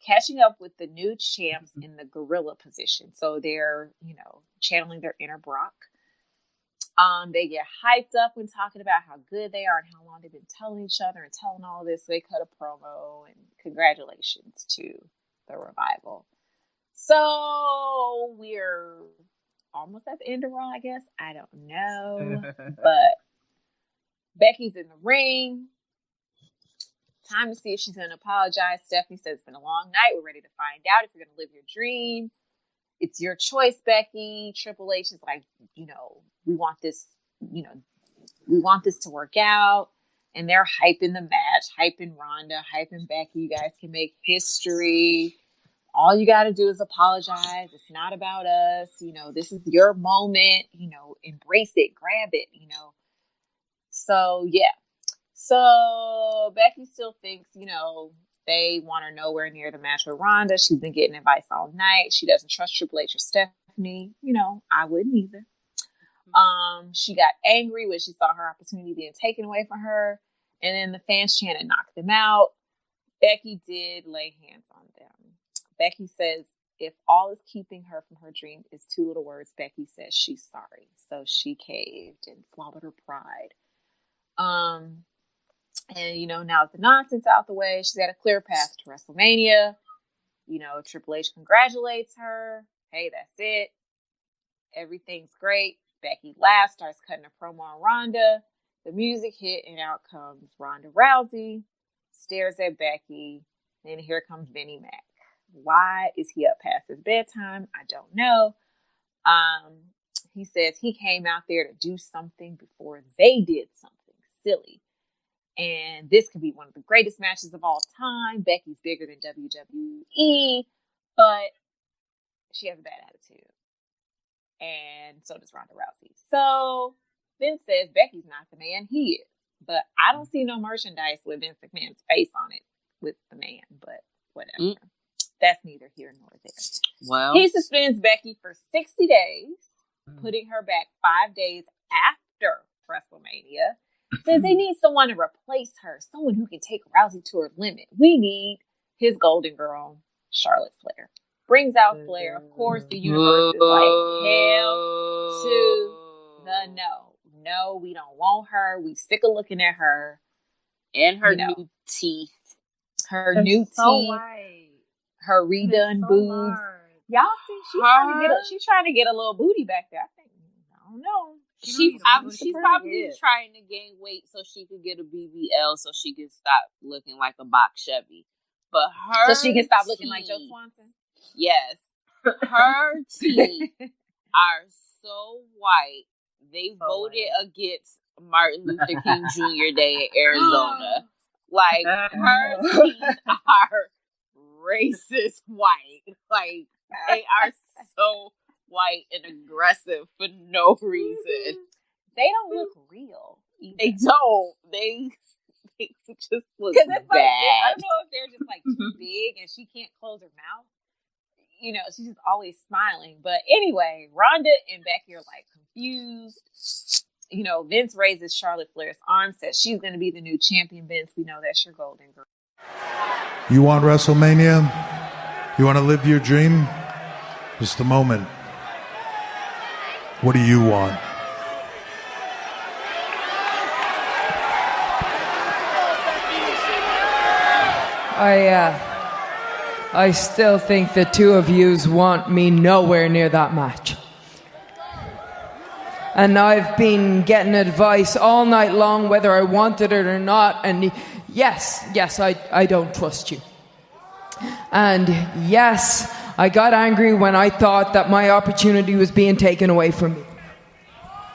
catching up with the new champs in the gorilla position. So they're, channeling their inner Brock. They get hyped up when talking about how good they are and how long they've been telling each other and telling all this. So they cut a promo, and congratulations to the Revival. So we're almost at the end of Raw, I guess. I don't know. But Becky's in the ring. Time to see if she's going to apologize. Stephanie says it's been a long night. We're ready to find out if you're going to live your dream. It's your choice, Becky. Triple H is like, we want this, we want this to work out. And they're hyping the match, hyping Ronda, hyping Becky. You guys can make history. All you got to do is apologize. It's not about us. This is your moment. Embrace it, grab it, So, yeah. So, Becky still thinks, they want her nowhere near the match with Ronda. She's been getting advice all night. She doesn't trust Triple H or Stephanie. I wouldn't either. She got angry when she saw her opportunity being taken away from her. And then the fans chanted, knock them out. Becky did lay hands on them. Becky says if all is keeping her from her dream is two little words, Becky says she's sorry. So she caved and swallowed her pride. And, now with the nonsense out the way, she's got a clear path to WrestleMania. Triple H congratulates her. Hey, that's it. Everything's great. Becky laughs, starts cutting a promo on Ronda. The music hit, and out comes Ronda Rousey, stares at Becky, and here comes Vinnie Mac. Why is he up past his bedtime? I don't know. He says he came out there to do something before they did something silly. And this could be one of the greatest matches of all time. Becky's bigger than WWE, but she has a bad attitude. And so does Ronda Rousey. So Vince says Becky's not the man, he is. But I don't see no merchandise with Vince McMahon's face on it with the man, but whatever. That's neither here nor there. Well, he suspends Becky for 60 days, putting her back 5 days after WrestleMania. Says they need someone to replace her, someone who can take Rousey to her limit. We need his golden girl, Charlotte Flair. Brings out Flair. Of course, the universe is like, hell to the no. No, we don't want her. We sick of looking at her. And her new teeth. Her new teeth. White. Her redone boobs. Y'all see, she's trying to get a little booty back there. I think, I don't know. She's probably trying to gain weight so she could get a BBL so she can stop looking like a box Chevy. But her so she can stop looking like Joe Swanson? Yes. Her teeth are so white. They voted against Martin Luther King Jr. Day in Arizona. Like, her teeth are racist white. Like, they are so white and aggressive for no reason. They don't look real either. They don't. They just look bad. Like, I don't know if they're just like too big and she can't close her mouth. She's just always smiling. But anyway, Ronda and Becky are like confused. Vince raises Charlotte Flair's arm, says she's going to be the new champion. Vince, we know that's your golden girl. You want WrestleMania? You want to live your dream? Just a moment. What do you want? I still think the two of yous want me nowhere near that match. And I've been getting advice all night long whether I wanted it or not. And yes, I don't trust you. And yes, I got angry when I thought that my opportunity was being taken away from me.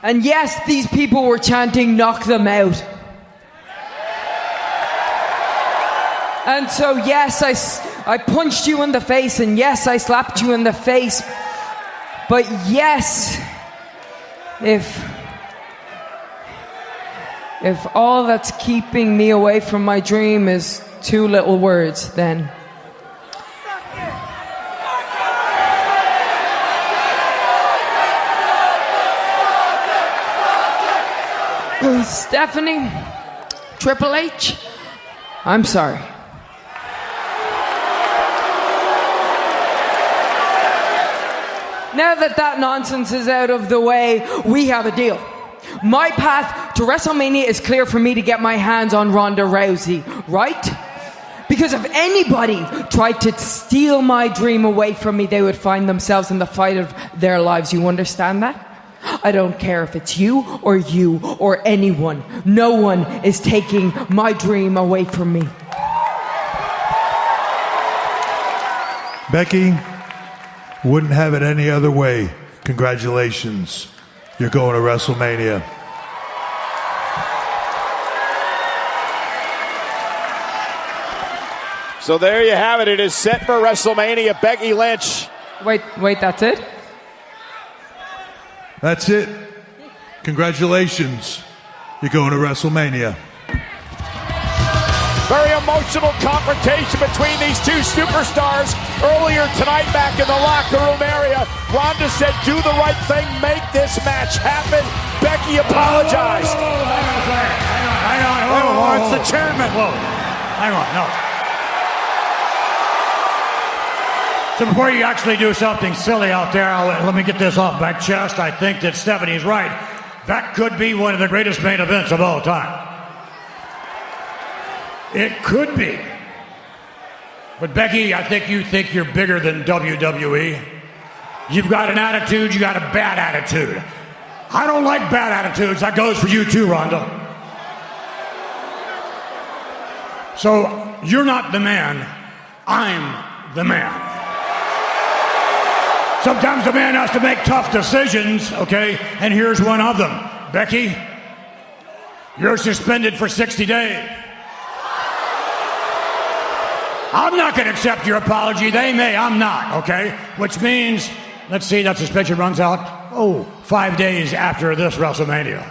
And yes, these people were chanting, knock them out. And so yes, I punched you in the face, and yes, I slapped you in the face. But yes, if all that's keeping me away from my dream is 2 little words, then Stephanie, Triple H, I'm sorry. Now that nonsense is out of the way, we have a deal. My path to WrestleMania is clear for me to get my hands on Ronda Rousey, right? Because if anybody tried to steal my dream away from me, they would find themselves in the fight of their lives. You understand that? I don't care if it's you or anyone. No one is taking my dream away from me. Becky, wouldn't have it any other way. Congratulations. You're going to WrestleMania. So there you have it. It is set for WrestleMania. Becky Lynch. Wait, that's it? That's it. Congratulations. You're going to WrestleMania. Very emotional confrontation between these two superstars earlier tonight back in the locker room area. Ronda said, do the right thing, make this match happen. Becky apologized. Hang on. It's the chairman. Whoa. Hang on, no. So before you actually do something silly out there, let me get this off my chest. I think that Stephanie's right. That could be one of the greatest main events of all time. It could be. But Becky, I think you think you're bigger than WWE. You've got an attitude, you got a bad attitude. I don't like bad attitudes. That goes for you too, Ronda. So you're not the man. I'm the man. Sometimes the man has to make tough decisions, okay? And here's one of them. Becky, you're suspended for 60 days. I'm not going to accept your apology. They may, I'm not, okay? Which means, let's see, that suspension runs out, 5 days after this WrestleMania.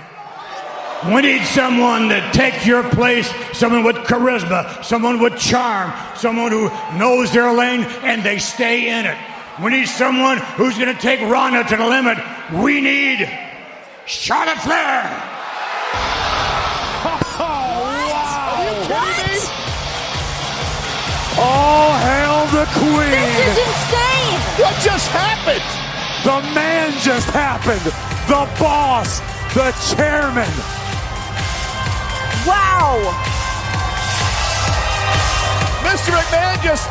We need someone to take your place, someone with charisma, someone with charm, someone who knows their lane and they stay in it. We need someone who's going to take Ronda to the limit. We need Charlotte Flair. Oh, wow. Are you kidding me? All hail the Queen! This is insane! What just happened? The man just happened! The boss! The chairman! Wow! Mr. McMahon just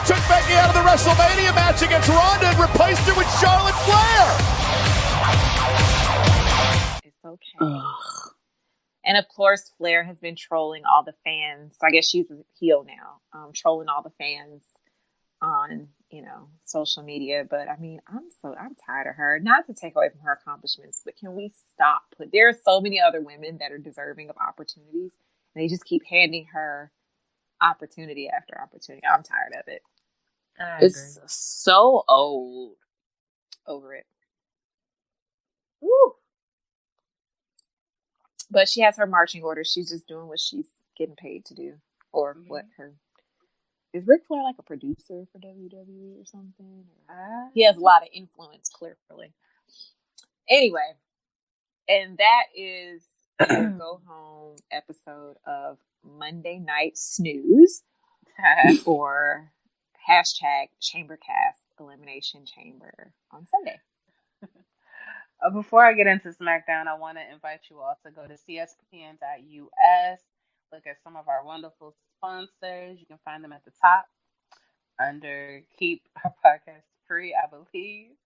took Becky out of the WrestleMania match against Ronda and replaced her with Charlotte Flair! It's okay. Ugh. And of course, Flair has been trolling all the fans. I guess she's a heel now, trolling all the fans on, social media. But I mean, I'm tired of her. Not to take away from her accomplishments, but can we stop? There are so many other women that are deserving of opportunities, and they just keep handing her opportunity after opportunity. I'm tired of it. It's so old. Over it. Woo! But she has her marching orders. She's just doing what she's getting paid to do. Or what her... Is Ric Flair like a producer for WWE or something? He has a lot of influence, clearly. Anyway. And that is your Go Home episode of Monday Night Snooze for #ChamberCast Elimination Chamber on Sunday. Before I get into SmackDown, I want to invite you all to go to cspn.us, look at some of our wonderful sponsors. You can find them at the top under Keep Our Podcast Free, I believe.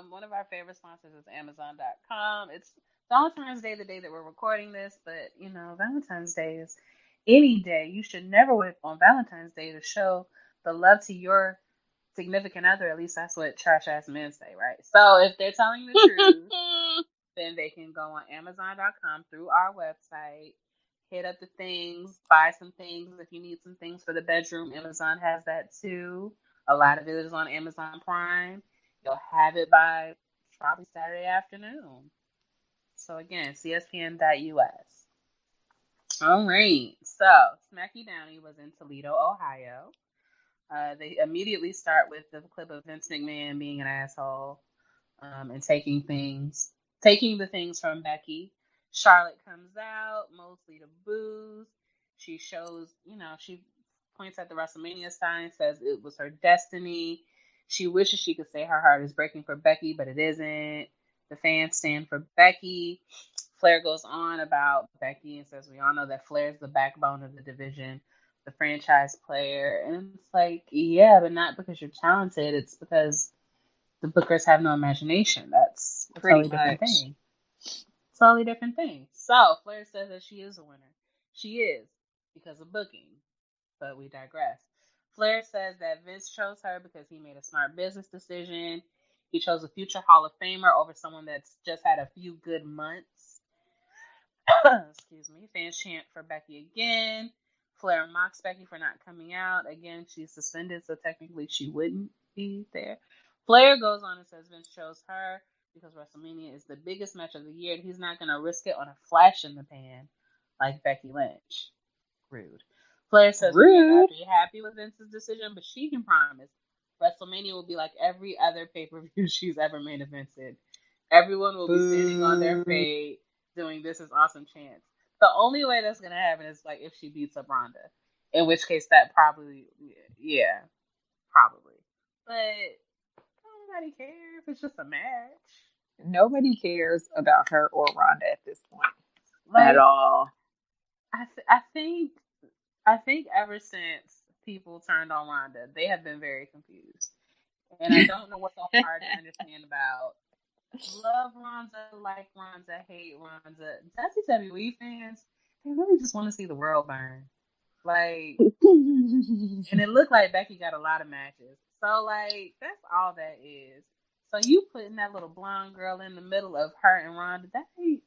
One of our favorite sponsors is Amazon.com. It's Valentine's Day, the day that we're recording this, but, Valentine's Day is any day. You should never wait on Valentine's Day to show the love to your significant other. At least that's what trash ass men say, right? So if they're telling the truth, then they can go on Amazon.com through our website, hit up the things, buy some things. If you need some things for the bedroom, Amazon has that too. A lot of it is on Amazon Prime. You'll have it by probably Saturday afternoon. So again, CSPN.us. All right. So Smacky Downey was in Toledo, Ohio. They immediately start with the clip of Vince McMahon being an asshole and taking the things from Becky. Charlotte comes out, mostly to boos. She shows, she points at the WrestleMania sign, says it was her destiny. She wishes she could say her heart is breaking for Becky, but it isn't. The fans stand for Becky. Flair goes on about Becky and says, we all know that Flair's the backbone of the division, the franchise player. And it's like, yeah, but not because you're talented. It's because the bookers have no imagination. That's a totally different thing. Totally different thing. So Flair says that she is a winner. She is because of booking. But we digress. Flair says that Vince chose her because he made a smart business decision. He chose a future Hall of Famer over someone that's just had a few good months. Excuse me. Fans chant for Becky again. Flair mocks Becky for not coming out. Again, she's suspended, so technically she wouldn't be there. Flair goes on and says Vince chose her because WrestleMania is the biggest match of the year, and he's not going to risk it on a flash in the pan like Becky Lynch. Rude. Flair says we may not be happy with Vince's decision, but she can promise WrestleMania will be like every other pay-per-view she's ever main evented. Everyone will be standing on their feet doing "This is awesome" chants. The only way that's going to happen is like if she beats up Ronda, in which case that probably. But nobody cares if it's just a match. Nobody cares about her or Ronda at this point at all. I think ever since people turned on Ronda, they have been very confused, and I don't know what's so hard to understand about. Love Ronda, like Ronda, hate Ronda. WWE fans, they really just want to see the world burn. Like, and it looked like Becky got a lot of matches. So, like, that's all that is. So you putting that little blonde girl in the middle of her and Ronda, that ain't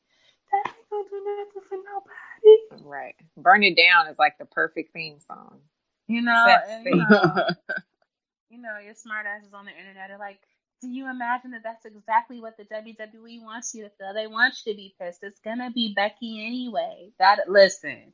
gonna do nothing for nobody. Right. Burn It Down is like the perfect theme song. Your smart asses on the internet are like, do you imagine that that's exactly what the WWE wants you to feel? They want you to be pissed. It's gonna be Becky anyway. Listen.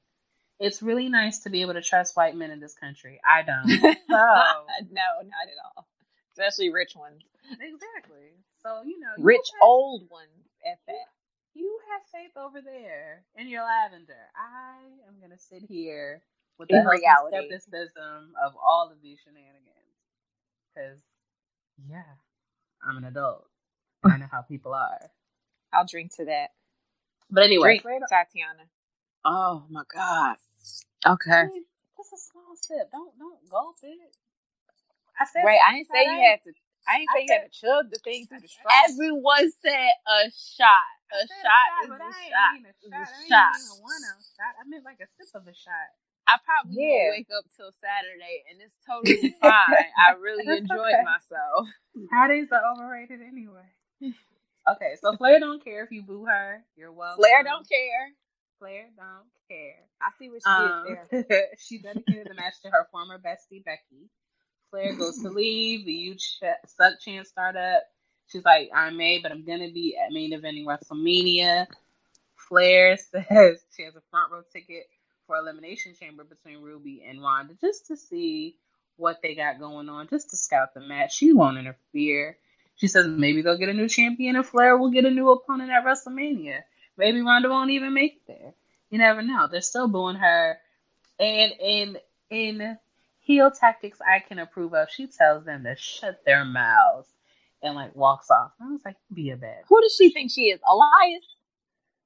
It's really nice to be able to trust white men in this country. I don't. So, no, not at all. Especially rich ones. Exactly. So, rich old ones at that. You have faith over there in your lavender. I am going to sit here with the skepticism of all of these shenanigans. Because, yeah, I'm an adult. I know how people are. I'll drink to that. But anyway. Drink, Tatiana. Oh, my God. Okay. Just a small sip. Don't gulp it. I didn't say you had to chug the thing through the straw. Everyone said a shot. A shot is a shot. I meant like a sip of a shot. I probably won't wake up till Saturday, and it's totally fine. I really enjoyed myself. Saturdays are overrated anyway. Okay, so Flair don't care if you boo her. You're welcome. Flair don't care. I see what she did there. She dedicated the match to her former bestie, Becky. Flair goes to leave. The "You Suck" chant start up. She's like, I may, but I'm going to be at main eventing WrestleMania. Flair says she has a front row ticket for Elimination Chamber between Ruby and Ronda just to see what they got going on, just to scout the match. She won't interfere. She says maybe they'll get a new champion and Flair will get a new opponent at WrestleMania. Maybe Ronda won't even make it there. You never know. They're still booing her. And in heel tactics I can approve of, she tells them to shut their mouths and like walks off. I was like, be a bad. Who does she think she is? Elias?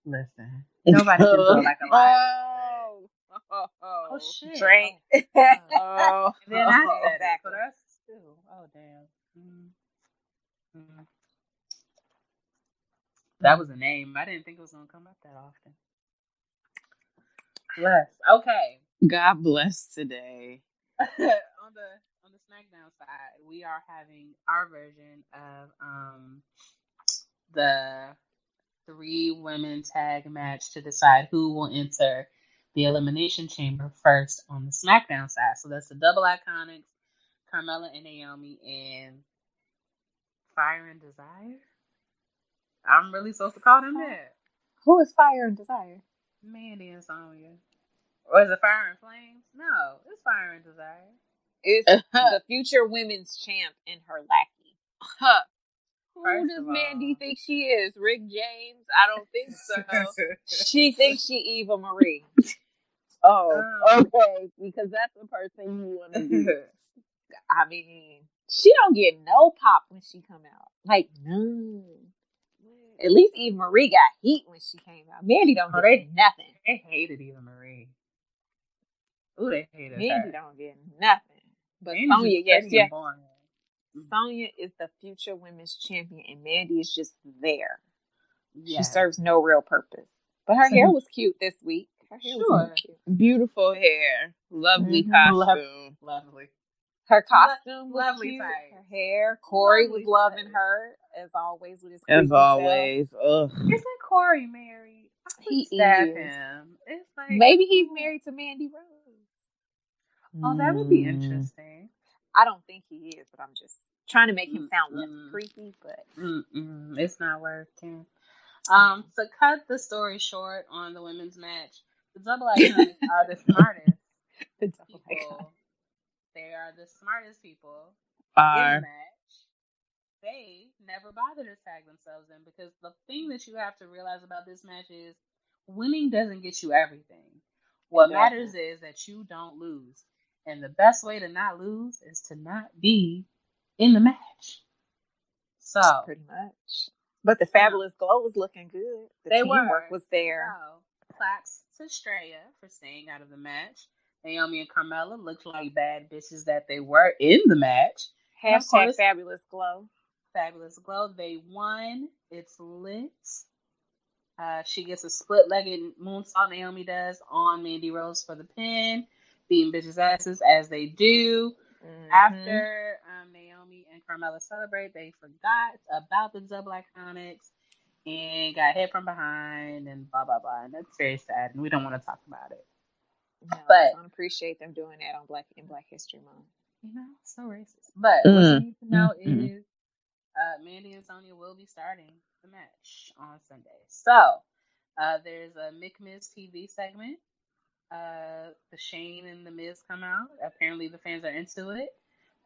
Listen. Nobody can feel like Elias. Oh shit. Drink. Then I said that. So that's still. Oh damn. That was a name. I didn't think it was gonna come up that often. Bless. Okay. God bless today. on the SmackDown side, we are having our version of the 3 women tag match to decide who will enter the Elimination Chamber first on the SmackDown side. So that's the Double Iconics, Carmella and Naomi, and Fire and Desire. I'm really supposed to call them that. Who is Fire and Desire? Mandy and Sonya. Or is it Fire and Flames? No, it's Fire and Desire. It's the future women's champ and her lackey. Who does Mandy think she is? Rick James? I don't think so. She thinks she Eva Marie. Oh, okay. Because that's the person you want to be. I mean, she don't get no pop when she come out. Like, none. At least Eva Marie got heat when she came out. Mandy don't get nothing. They hated Eva Marie. Ooh, they hated Mandy her. don't get nothing. But Mandy's Sonya, yes. boring. Sonya is the future women's champion, and Mandy is just there. Yeah. She serves no real purpose. But her hair was cute this week. Her hair was cute. Beautiful hair. Lovely costume. Lovely. Her costume was lovely cute. tight. Her hair. Corey was loving her, as always, with his As creepy always. Ugh. Isn't Corey married? He stab is. him. It's like, Maybe he's married to Mandy Rose. Oh, that would be interesting. I don't think he is, but I'm just trying to make him sound less creepy, but it's not working. To cut the story short on the women's match, the Double Iconics are the smartest people. They are the smartest people in the match. They never bother to tag themselves in, because the thing that you have to realize about this match is winning doesn't get you everything. What matters is that you don't lose. And the best way to not lose is to not be in the match. So pretty much. But the Fabulous Glow was looking good. The teamwork was there. So, claps to Straya for staying out of the match. Naomi and Carmella looked like bad bitches that they were in the match. Hashtag Fabulous Glow. Fabulous Glow. They won. It's lit. She gets a split-legged moonsault, Naomi does, on Mandy Rose for the pin. Beating bitches' asses as they do. After Naomi and Carmella celebrate, they forgot about the Double Iconics and got hit from behind and blah, blah, blah. And that's very sad, and we don't want to talk about it. No, but I don't appreciate them doing that on Black History Month. You know, so racist. But what you need to know is Mandy and Sonya will be starting the match on Sunday. So there's a McMiz TV segment. The Shane and the Miz come out. Apparently the fans are into it.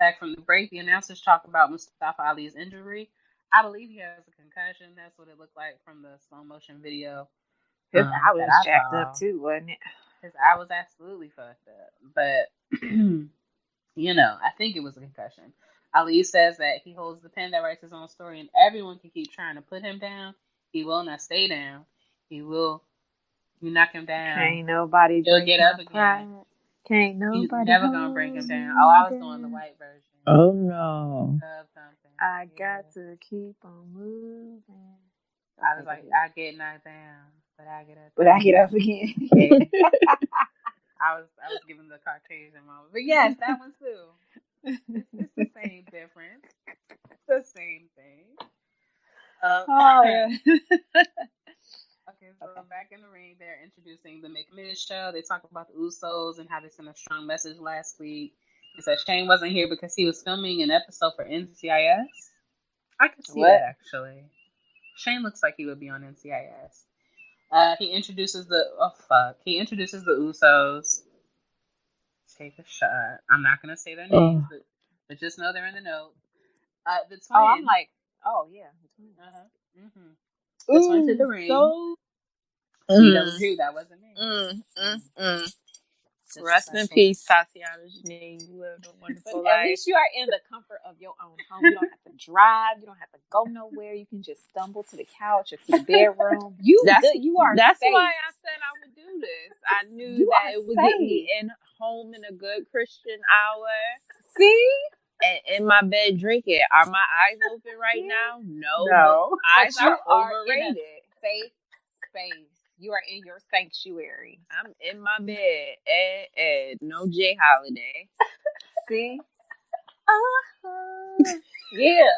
Back from the break, the announcers talk about Mustafa Ali's injury. I believe he has a concussion. That's what it looked like from the slow motion video. His eye was jacked up too, wasn't it? His eye was absolutely fucked up. But, you know, I think it was a concussion. Ali says that he holds the pen that writes his own story, and everyone can keep trying to put him down. He will not stay down. He will. You knock him down. Can't nobody. He'll get up again. Can't nobody. He's never gonna bring him down. Oh, I was doing the white version. Oh no. I got to keep on moving. I was like, I get knocked down, but I get up. But I get up again. I was giving the Caucasian moment, but yes, that one too. It's the same difference. It's the same thing. Okay, so back in the ring, they're introducing the McMiz show. They talk about the Usos and how they sent a strong message last week. They said Shane wasn't here because he was filming an episode for NCIS. I can see that, actually. Shane looks like he would be on NCIS. He introduces the Usos. Take a shot. I'm not going to say their names, but just know they're in the note. The twins. Oh, I'm like, yeah. The twins. This one to the ring. That wasn't me. Rest in peace, Tatiana Janine. You lived a wonderful life. At least you are in the comfort of your own home. You don't have to drive. You don't have to go nowhere. You can just stumble to the couch or to the bedroom. That's safe. why I said I would do this. I knew that it would get me in home in a good Christian hour. See? And in my bed drinking. Are my eyes open right now? No. Eyes are overrated. In a safe space. You are in your sanctuary. I'm in my bed. No Jay Holiday. See? Yeah.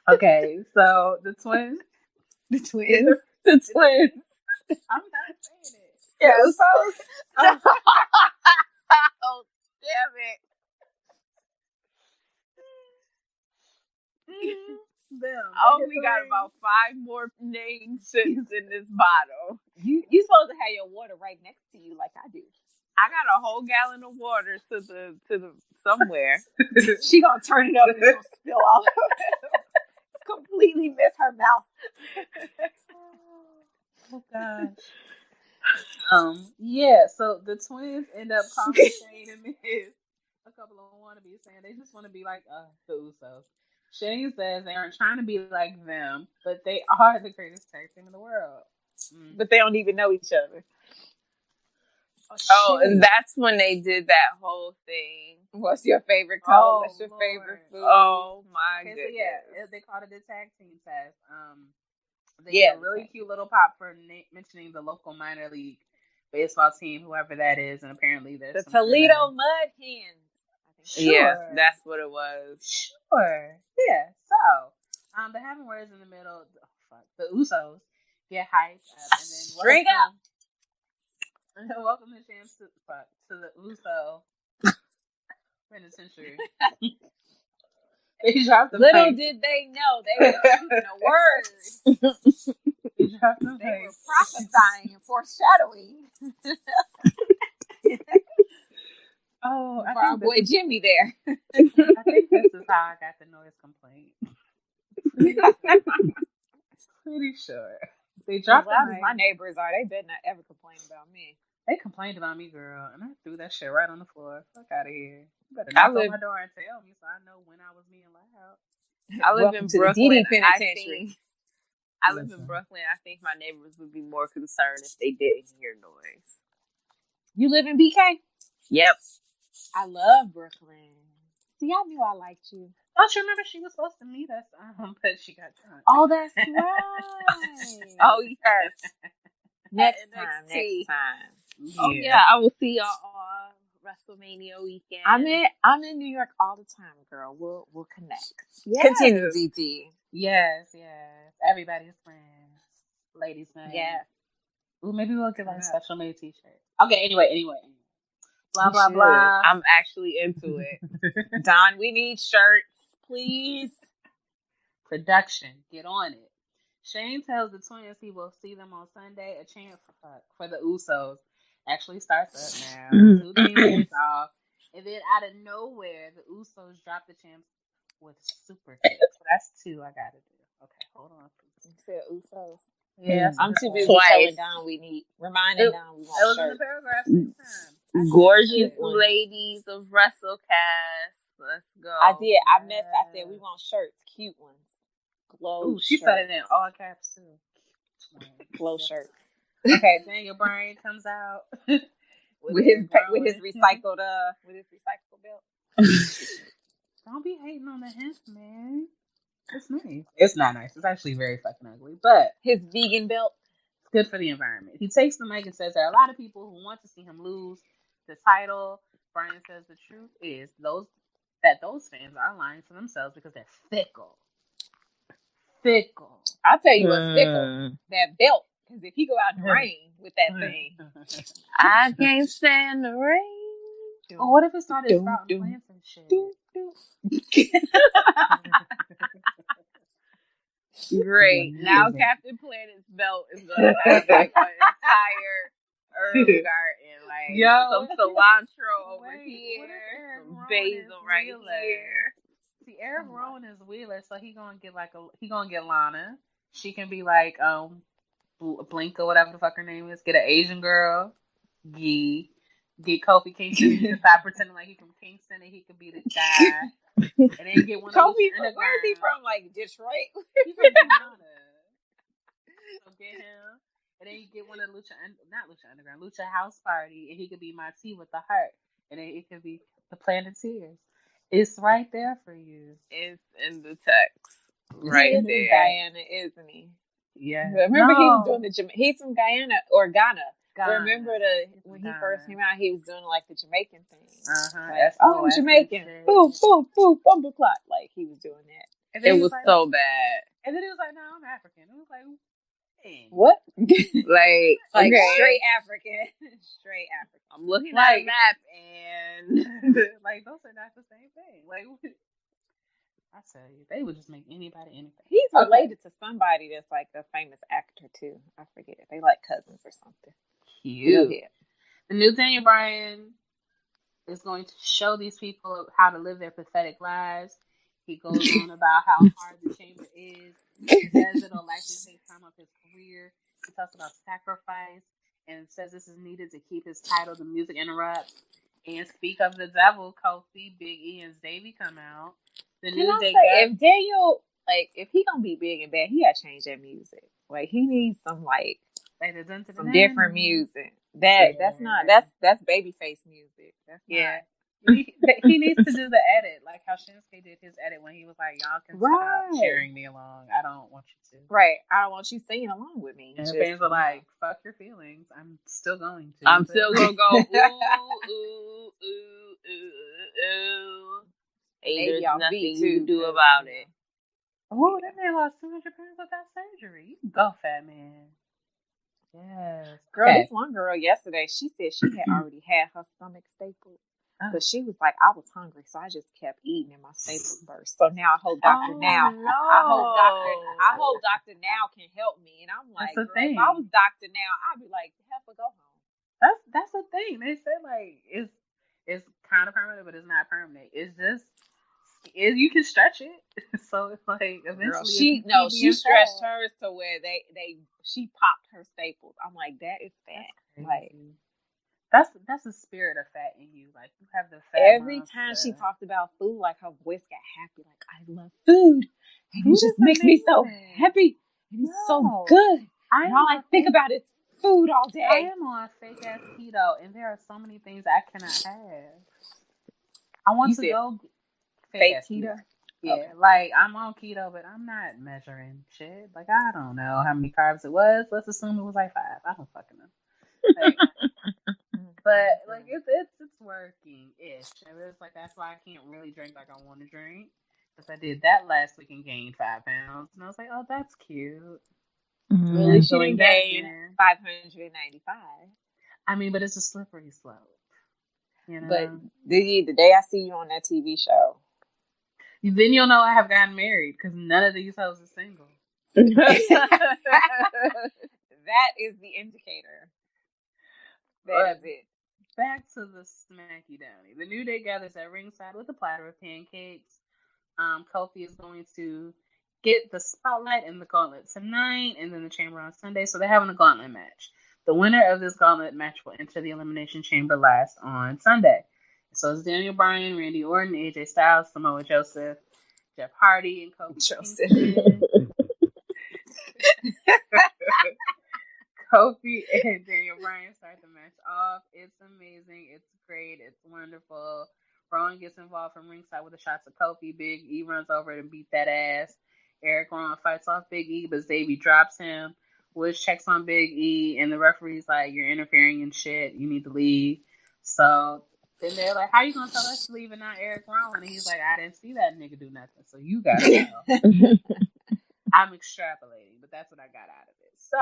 Okay, so the twins. The twins. The twins. I'm not saying it. Yeah, Usos. Oh, damn it. Them. I only got about 5 more names in this bottle. You supposed to have your water right next to you like I do. I got a whole gallon of water to the somewhere. She gonna turn it up and it's gonna spill all over it. Completely miss her mouth. Oh gosh. Yeah, so the twins end up calling Shane and Miz a couple of wannabes, saying they just want to be like the Usos. Shane says they aren't trying to be like them, but they are the greatest tag team in the world. But they don't even know each other. Oh, and that's when they did that whole thing. What's your favorite color? What's your favorite food? Oh my goodness. So yeah, they called it the tag team test. They did a really cute little pop for mentioning the local minor league baseball team, whoever that is, and apparently there's the Toledo Mud Hens. Sure. Yeah, that's what it was. Sure. Yeah. So, they're having words in the middle. The Usos get hyped up and then drink up. And then welcome the champs to the Uso penitentiary. They dropped the Little did they know they were using a word. They dropped the They were prophesying and foreshadowing. Oh, for our boy Jimmy there. I think this is how I got the noise complaint. Pretty sure. They dropped my neighbors are. They better not ever complain about me. They complained about me, girl, and I threw that shit right on the floor. Fuck out of here. You better knock on my door and tell me so I know when I was being loud. I live in Brooklyn. I live Listen. in Brooklyn. I think my neighbors would be more concerned if they didn't hear noise. You live in BK? Yep. I love Brooklyn. See, I knew I liked you. Don't you remember she was supposed to meet us? But she got drunk. Oh, that's right. Oh, yes. Next time. Yeah. Oh, yeah. I will see y'all on WrestleMania weekend. I'm in New York all the time, girl. We'll connect. Yes. Continue, DT. Yes. Everybody's friends. Ladies Night. Yes. Ooh, maybe we'll get like a special made t-shirt. Okay, anyway. Blah, blah, blah. I'm actually into it. Don, we need shirts, please. Production, get on it. Shane tells the twins he will see them on Sunday. A chant for the Usos actually starts up now. 2 teams off. And then out of nowhere, the Usos drop the champs with super kicks. So that's 2 I gotta do. Okay, hold on. You said Usos. Yeah, I'm too busy telling Don reminding Don we want it was shirts. in the paragraph this time. Gorgeous ladies of WrestleCast. Let's go. I did. I said we want shirts, cute ones. Glow. Ooh, she said it in all caps too. Glow shirts. Okay, Daniel Bryan comes out with his recycled belt. Don't be hating on the hemp, man. It's nice. It's not nice. It's actually very fucking ugly. But his vegan belt. It's good for the environment. He takes the mic and says there are a lot of people who want to see him lose the title. Bryan says the truth is those fans are lying to themselves because they're fickle. I'll tell you what's fickle. That belt. Because if he go out in the rain with that thing. I can't stand the rain. Oh, what if it started sprouting plants and shit? Great. Now Captain Planet's belt is going to have like an entire herb garden. Like some cilantro over here. Some basil right here. See, Eric Rowan is Wheeler, so he gonna get Lana. She can be like Blink or whatever the fuck her name is. Get an Asian girl. Get Kofi Kingston to stop pretending like he's from Kingston and he could be the guy. And then get one of Kofi, where is he from? Like Detroit? He's from Ghana. So get him. And then you get one of Lucha House Party, and he could be my T with the heart. And then it could be the Planeteers. It's right there for you. It's in the text. Right there. Guyana, isn't he? Yeah. Remember he was doing he's from Guyana or Ghana. Remember when he first came out, he was doing like the Jamaican thing. Like, I'm Jamaican. Boo, boo, boo, bumble clot. Like he was doing that. It was so bad. And then he was like, "No, I'm African." It was like, hey. What? like okay. Straight African. Straight African. I'm looking at a map and like those are not the same thing. Like I tell you, they would just make anybody anything. He's related to somebody that's like a famous actor too. I forget. They like cousins or something. Cute. The new Daniel Bryan is going to show these people how to live their pathetic lives. He goes on about how hard the chamber is. He says it'll likely take time off his career. He talks about sacrifice and says this is needed to keep his title. The music interrupts. And speak of the devil, Kofi, Big E, and Davey come out. The new day if Daniel, like, if he gonna be big and bad, he gotta change that music. Like, he needs some some different music. That's babyface music. That's not. He needs to do the edit, like how Shinsuke did his edit when he was like, "Y'all can stop cheering me along. I don't want you to." Right. I don't want you singing along with me. And the fans are like, "Fuck your feelings. I'm still going to. I'm still gonna go." Ooh, ooh, ooh, ooh, ooh. Hey, there's nothing you do about it. Oh, that man lost 200 pounds without surgery. You go, fat man. Yes. Girl, this one girl yesterday, she said she had already had her stomach stapled. But she was like, I was hungry, so I just kept eating and my staples burst. So now I hope Dr. Now. No. I hope Dr. Now can help me. And I'm like, girl, if I was Dr. Now, I'd be like, heifer, go home. That's the thing. They said like it's kind of permanent, but it's not permanent. It's just you can stretch it. So it's like eventually. Girl, she stretched hers to where she popped her staples. I'm like, that is fat. Like. That's the spirit of fat in you. Like you have the fat. Every time she talked about food, like her voice got happy. Like I love food. And it just makes me so happy. And it's so good. And all I think about is food all day. I am on fake ass keto, and there are so many things I cannot have. I want to go fake keto. Yeah, okay. Like I'm on keto, but I'm not measuring shit. Like I don't know how many carbs it was. Let's assume it was like 5. I don't fucking know. Like, but like it's working ish. It's like that's why I can't really drink like I want to drink, because I did that last week and gained 5 pounds, and I was like, oh, that's cute. Really, she didn't gain 595. I mean, but it's a slippery slope. You know. But the day I see you on that TV show, then you'll know I have gotten married, because none of these hoes are single. That is the indicator. That is it. Back to the Smacky Downy. The New Day gathers at ringside with a platter of pancakes. Kofi is going to get the spotlight in the gauntlet tonight, and then the chamber on Sunday. So they're having a gauntlet match. The winner of this gauntlet match will enter the Elimination Chamber last on Sunday. So it's Daniel Bryan, Randy Orton, AJ Styles, Samoa Joseph, Jeff Hardy, and Kofi Kingston. Kofi and Daniel Bryan start the match off. It's amazing. It's great. It's wonderful. Rowan gets involved from ringside with the shots of Kofi. Big E runs over and beat that ass. Eric Rowan fights off Big E, but Xavier drops him. Woods checks on Big E, and the referee's like, you're interfering in shit. You need to leave. So then they're like, how you going to tell us to leave and not Eric Rowan? And he's like, I didn't see that nigga do nothing, so you got to know. I'm extrapolating, but that's what I got out of it. So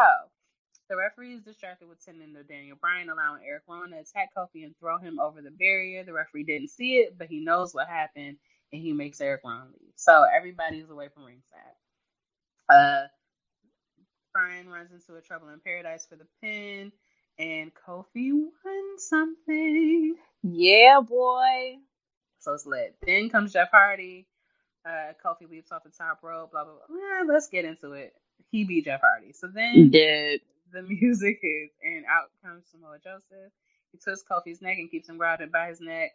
the referee is distracted with sending to Daniel Bryan, allowing Eric Rowan to attack Kofi and throw him over the barrier. The referee didn't see it, but he knows what happened, and he makes Eric Rowan leave. So everybody's away from ringside. Bryan runs into a Trouble in Paradise for the pin, and Kofi won something. Yeah, boy. So it's lit. Then comes Jeff Hardy. Kofi leaps off the top rope, blah, blah, blah. Let's get into it. He beat Jeff Hardy. So then the music hits, and out comes Samoa Joseph. He twists Kofi's neck and keeps him grounded by his neck.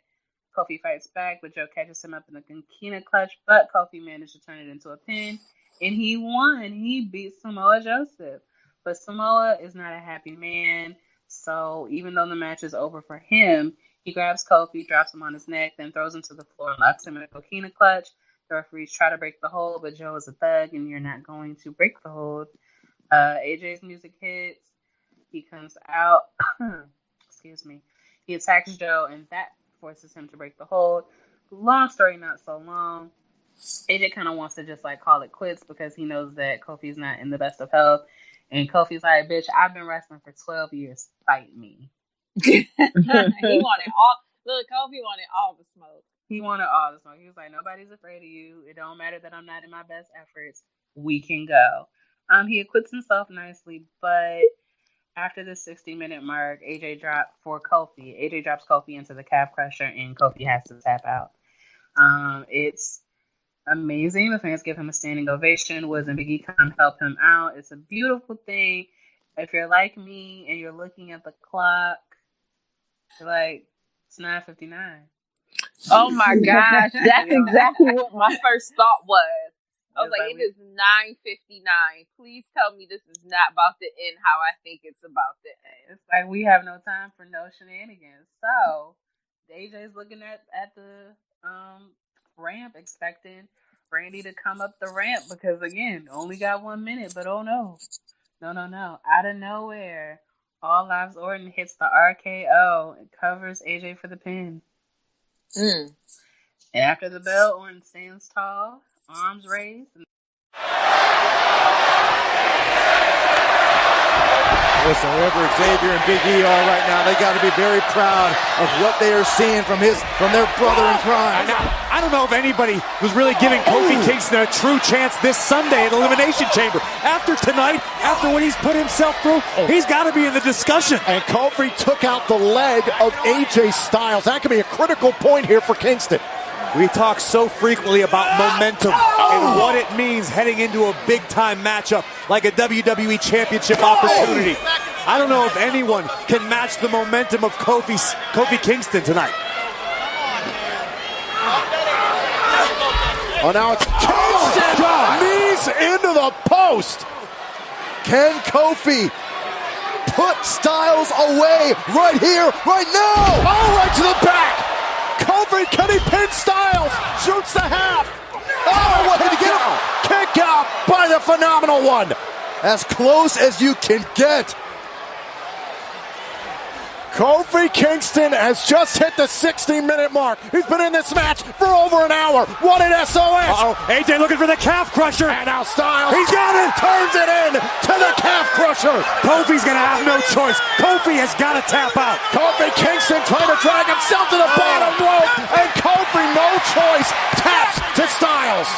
Kofi fights back, but Joe catches him up in the Coquina clutch, but Kofi managed to turn it into a pin, and he won. He beat Samoa Joseph. But Samoa is not a happy man, so even though the match is over for him, he grabs Kofi, drops him on his neck, then throws him to the floor and locks him in a Coquina clutch. The referees try to break the hold, but Joe is a thug, and you're not going to break the hold. AJ's music hits. He comes out. Excuse me. He attacks Joe, and that forces him to break the hold. Long story, not so long. AJ kind of wants to just like call it quits because he knows that Kofi's not in the best of health. And Kofi's like, bitch, I've been wrestling for 12 years. Fight me. He wanted all. Look, Kofi wanted all the smoke. He wanted all the smoke. He was like, nobody's afraid of you. It don't matter that I'm not in my best efforts. We can go. He acquits himself nicely, but after the 60-minute mark, AJ drops Kofi into the calf crusher, and Kofi has to tap out. It's amazing. The fans give him a standing ovation. Wiz and Biggie come help him out. It's a beautiful thing. If you're like me and you're looking at the clock, you're like, it's 9:59. Oh my gosh, that's exactly what my first thought was. I was like, it is 9:59. Please tell me this is not about to end how I think it's about to end. It's like we have no time for no shenanigans. So AJ's looking at the ramp, expecting Randy to come up the ramp because again, only got 1 minute. But oh no, no! Out of nowhere, All Lives Orton hits the RKO and covers AJ for the pin. And after the bell, Orton stands tall, arms raised. Listen, wherever Xavier and Big E are right now, they got to be very proud of what they are seeing from their brother in crime. I don't know if anybody was really giving Kofi Kingston a true chance this Sunday at Elimination Chamber. After tonight, after what he's put himself through, he's got to be in the discussion. And Kofi took out the leg of AJ Styles. That could be a critical point here for Kingston. We talk so frequently about momentum and what it means heading into a big-time matchup like a WWE Championship opportunity. I don't know if anyone can match the momentum of Kofi Kingston tonight. Oh, now it's Kingston! Knees into the post! Can Kofi put Styles away right here, right now? Oh, right to the back! Kofi, can he pin Styles? Shoots the half. Oh, what did he get him? Kick out by the Phenomenal One. As close as you can get. Kofi Kingston has just hit the 60-minute mark. He's been in this match for over an hour. What an SOS. AJ looking for the calf crusher. And now Styles. He's got it. Turns it in to the calf crusher. Kofi's going to have no choice. Kofi has got to tap out. Kofi Kingston trying to drag himself to the bottom rope. And Kofi, no choice, taps to Styles.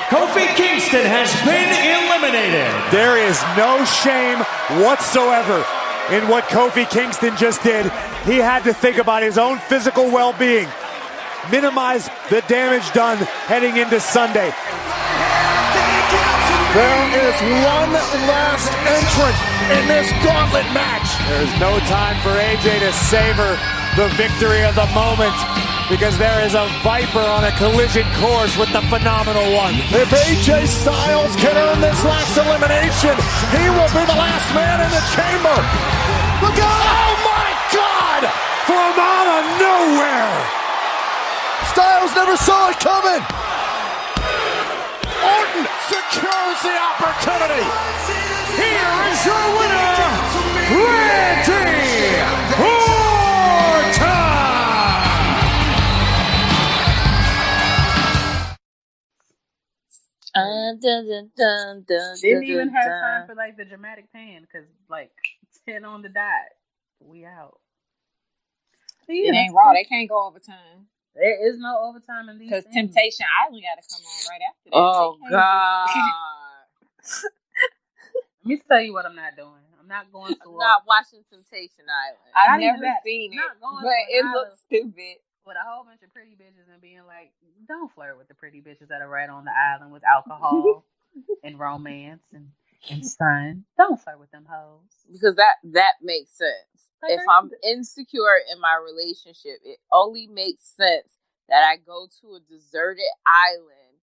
Kofi Kingston has been eliminated. There is no shame whatsoever in what Kofi Kingston just did. He had to think about his own physical well-being. Minimize the damage done heading into Sunday. There is one last entrant in this gauntlet match. There's no time for AJ to savor the victory of the moment because there is a Viper on a collision course with the Phenomenal One. If AJ Styles can earn this last elimination, he will be the last man in the chamber. Look out! Oh my God! From out of nowhere! Styles never saw it coming. Orton secures the opportunity. Here is your winner, Randy Orton! Didn't even have time for like the dramatic pan because like 10 on the dot. We out. It ain't Raw. They can't go overtime. There is no overtime in these because things. Temptation Island got to come on right after that. Oh God! Let me tell you what I'm not doing. I'm not going to. I'm not watching Temptation Island. I've never seen it, but it looks stupid. With a whole bunch of pretty bitches and being like, don't flirt with the pretty bitches that are right on the island with alcohol and romance and sun. Don't flirt with them hoes. Because that makes sense. If I'm insecure in my relationship, it only makes sense that I go to a deserted island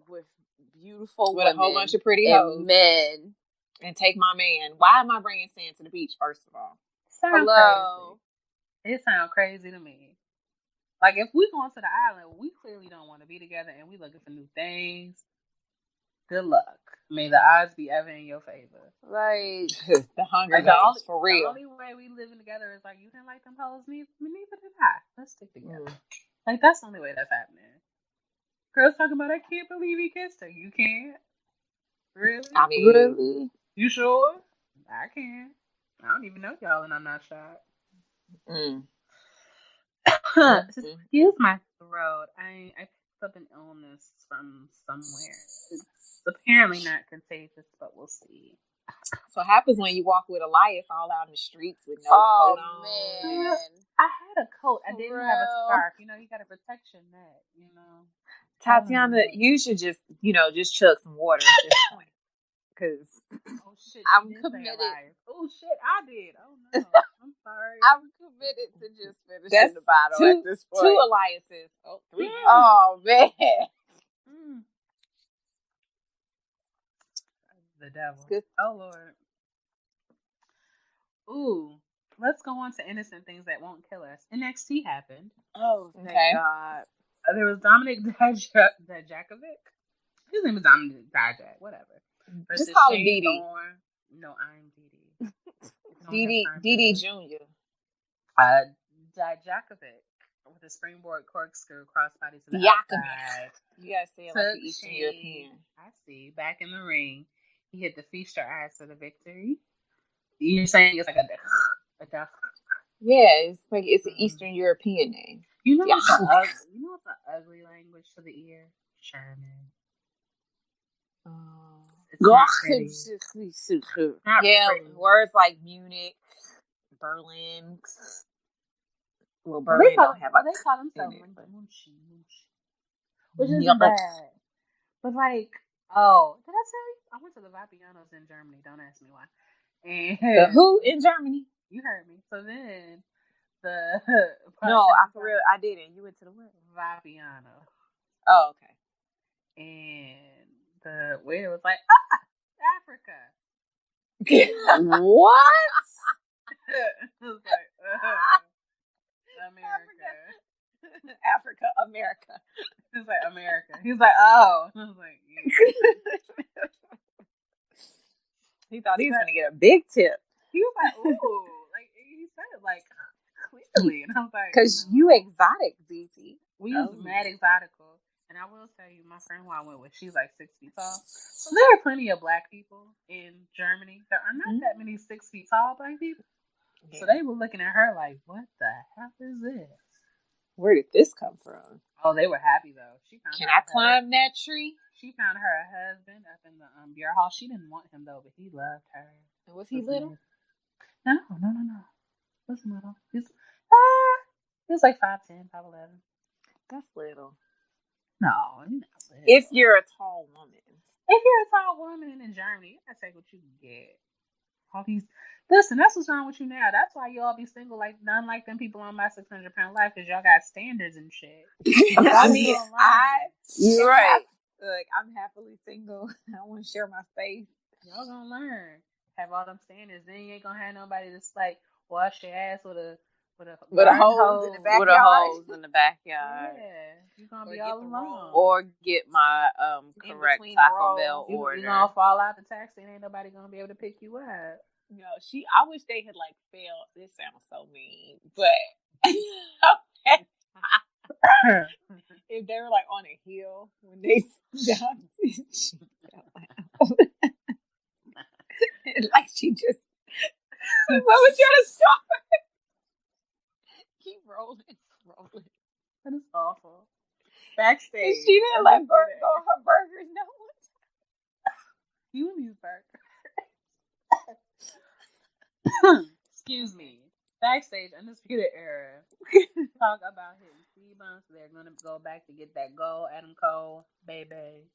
with beautiful women, a whole bunch of pretty hoes, men, and take my man. Why am I bringing sand to the beach? First of all, hello. Crazy. It sounds crazy to me. Like, if we going to the island, we clearly don't want to be together and we looking for new things. Good luck. May the odds be ever in your favor. Like the Hunger Games, for real. The only way we living together is like, you didn't like them hoes, neither did I. Let's stick together. Like, that's the only way that's happening. Girls talking about, I can't believe he kissed her. You can't? Really? I mean, really? You sure? I can. I don't even know y'all, and I'm not shocked. Excuse my throat. I picked up an illness from somewhere. It's apparently not contagious, but we'll see. So it happens when you walk with Elias all out in the streets with no coat on. Man. I had a coat. I didn't have a scarf. You know, you got a protection net, you know. Tatiana, you should just chug some water at this point. Because I'm committed. Oh, shit, I did. Oh, no. I'm sorry. I'm committed to just finishing the bottle at this point. 2 Eliases. Oh, 3. Oh, man. The devil. Good. Oh, Lord. Ooh. Let's go on to innocent things that won't kill us. NXT happened. Oh, thank God. There was Dominic Dijakovic. His name is Dominic Dijak. Whatever. Just call him Didi. No, I'm Didi. Didi Jr. Dijakovic with a springboard corkscrew crossbody to the outside. You gotta say it like the Eastern European. I see. Back in the ring, he hit the Feaster eyes for the victory. You're saying it's like a yeah, it's like it's an Eastern European name. You know what's the ugly language to the ear? German. Words like Munich, Berlin. Well, Berlin don't have they call themselves Munchi, which isn't bad. But like, did I tell you? I went to the Vapianos in Germany. Don't ask me why. And the who in Germany? You heard me. So then for real, I didn't. You went to the what? Vapiano. Oh, okay. And the waiter was like, Africa. What? I was like, America. Africa, America. He was like, America. He was like, oh. I was like, yeah. He thought he was going to get a big tip. He was like, ooh. Like, he said it, like, clearly. And I was like, because you exotic, ZT. We use mad exotical. And I will tell you, my friend who I went with, she's like 6 feet tall. So there are plenty of black people in Germany. There are not that many 6 feet tall black people. Yeah. So they were looking at her like, what the hell is this? Where did this come from? Oh, they were happy though. Can I climb that tree? She found her husband up in the beer hall. She didn't want him though, but he loved her. And was he little? No. Wasn't little. He was like 5'10", 5'11". That's little. No, you're not little. If you're a tall woman. If you're a tall woman in Germany, you gotta take what you can get. All these. Listen, that's what's wrong with you now. That's why you all be single, like none like them people on my 600-pound life, because y'all got standards and shit. I mean, you're right. Look, I'm happily single. I want to share my space. Y'all gonna learn. Have all them standards. Then you ain't gonna have nobody that's like wash your ass with a hose in the backyard. With a hose in the backyard. Yeah, you're gonna be all alone. Or get my correct Taco Bell order. You're gonna fall out the taxi and ain't nobody gonna be able to pick you up. No, I wish they had like failed. This sounds so mean, but if they were like on a hill when they stopped, she fell out. Like she just. What was your start? Keep rolling. That is awful. Backstage. And she didn't let Bert go her burgers. No one. You and these burgers. Excuse me. Backstage, Undisputed Era. Talk about hitting C-bumps. They're going to go back to get that goal. Adam Cole, baby,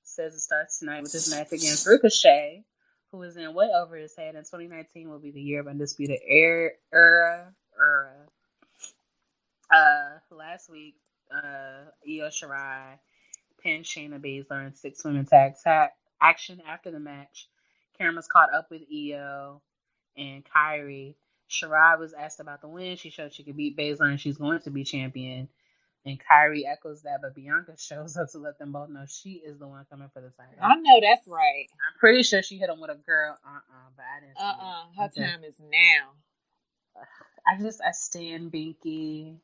says it starts tonight with his match against Ricochet, who is in way over his head. And 2019 will be the year of Undisputed Era. Last week, Io Shirai pinned Shayna Baszler in 6-women tag action. After the match, cameras caught up with Io and Kyrie. Shirai was asked about the win. She showed she could beat Baszler and she's going to be champion. And Kyrie echoes that, but Bianca shows up to let them both know she is the one coming for the title. I know that's right. I'm pretty sure she hit him with a girl. But I didn't see it. Her time is now. I stand Binky.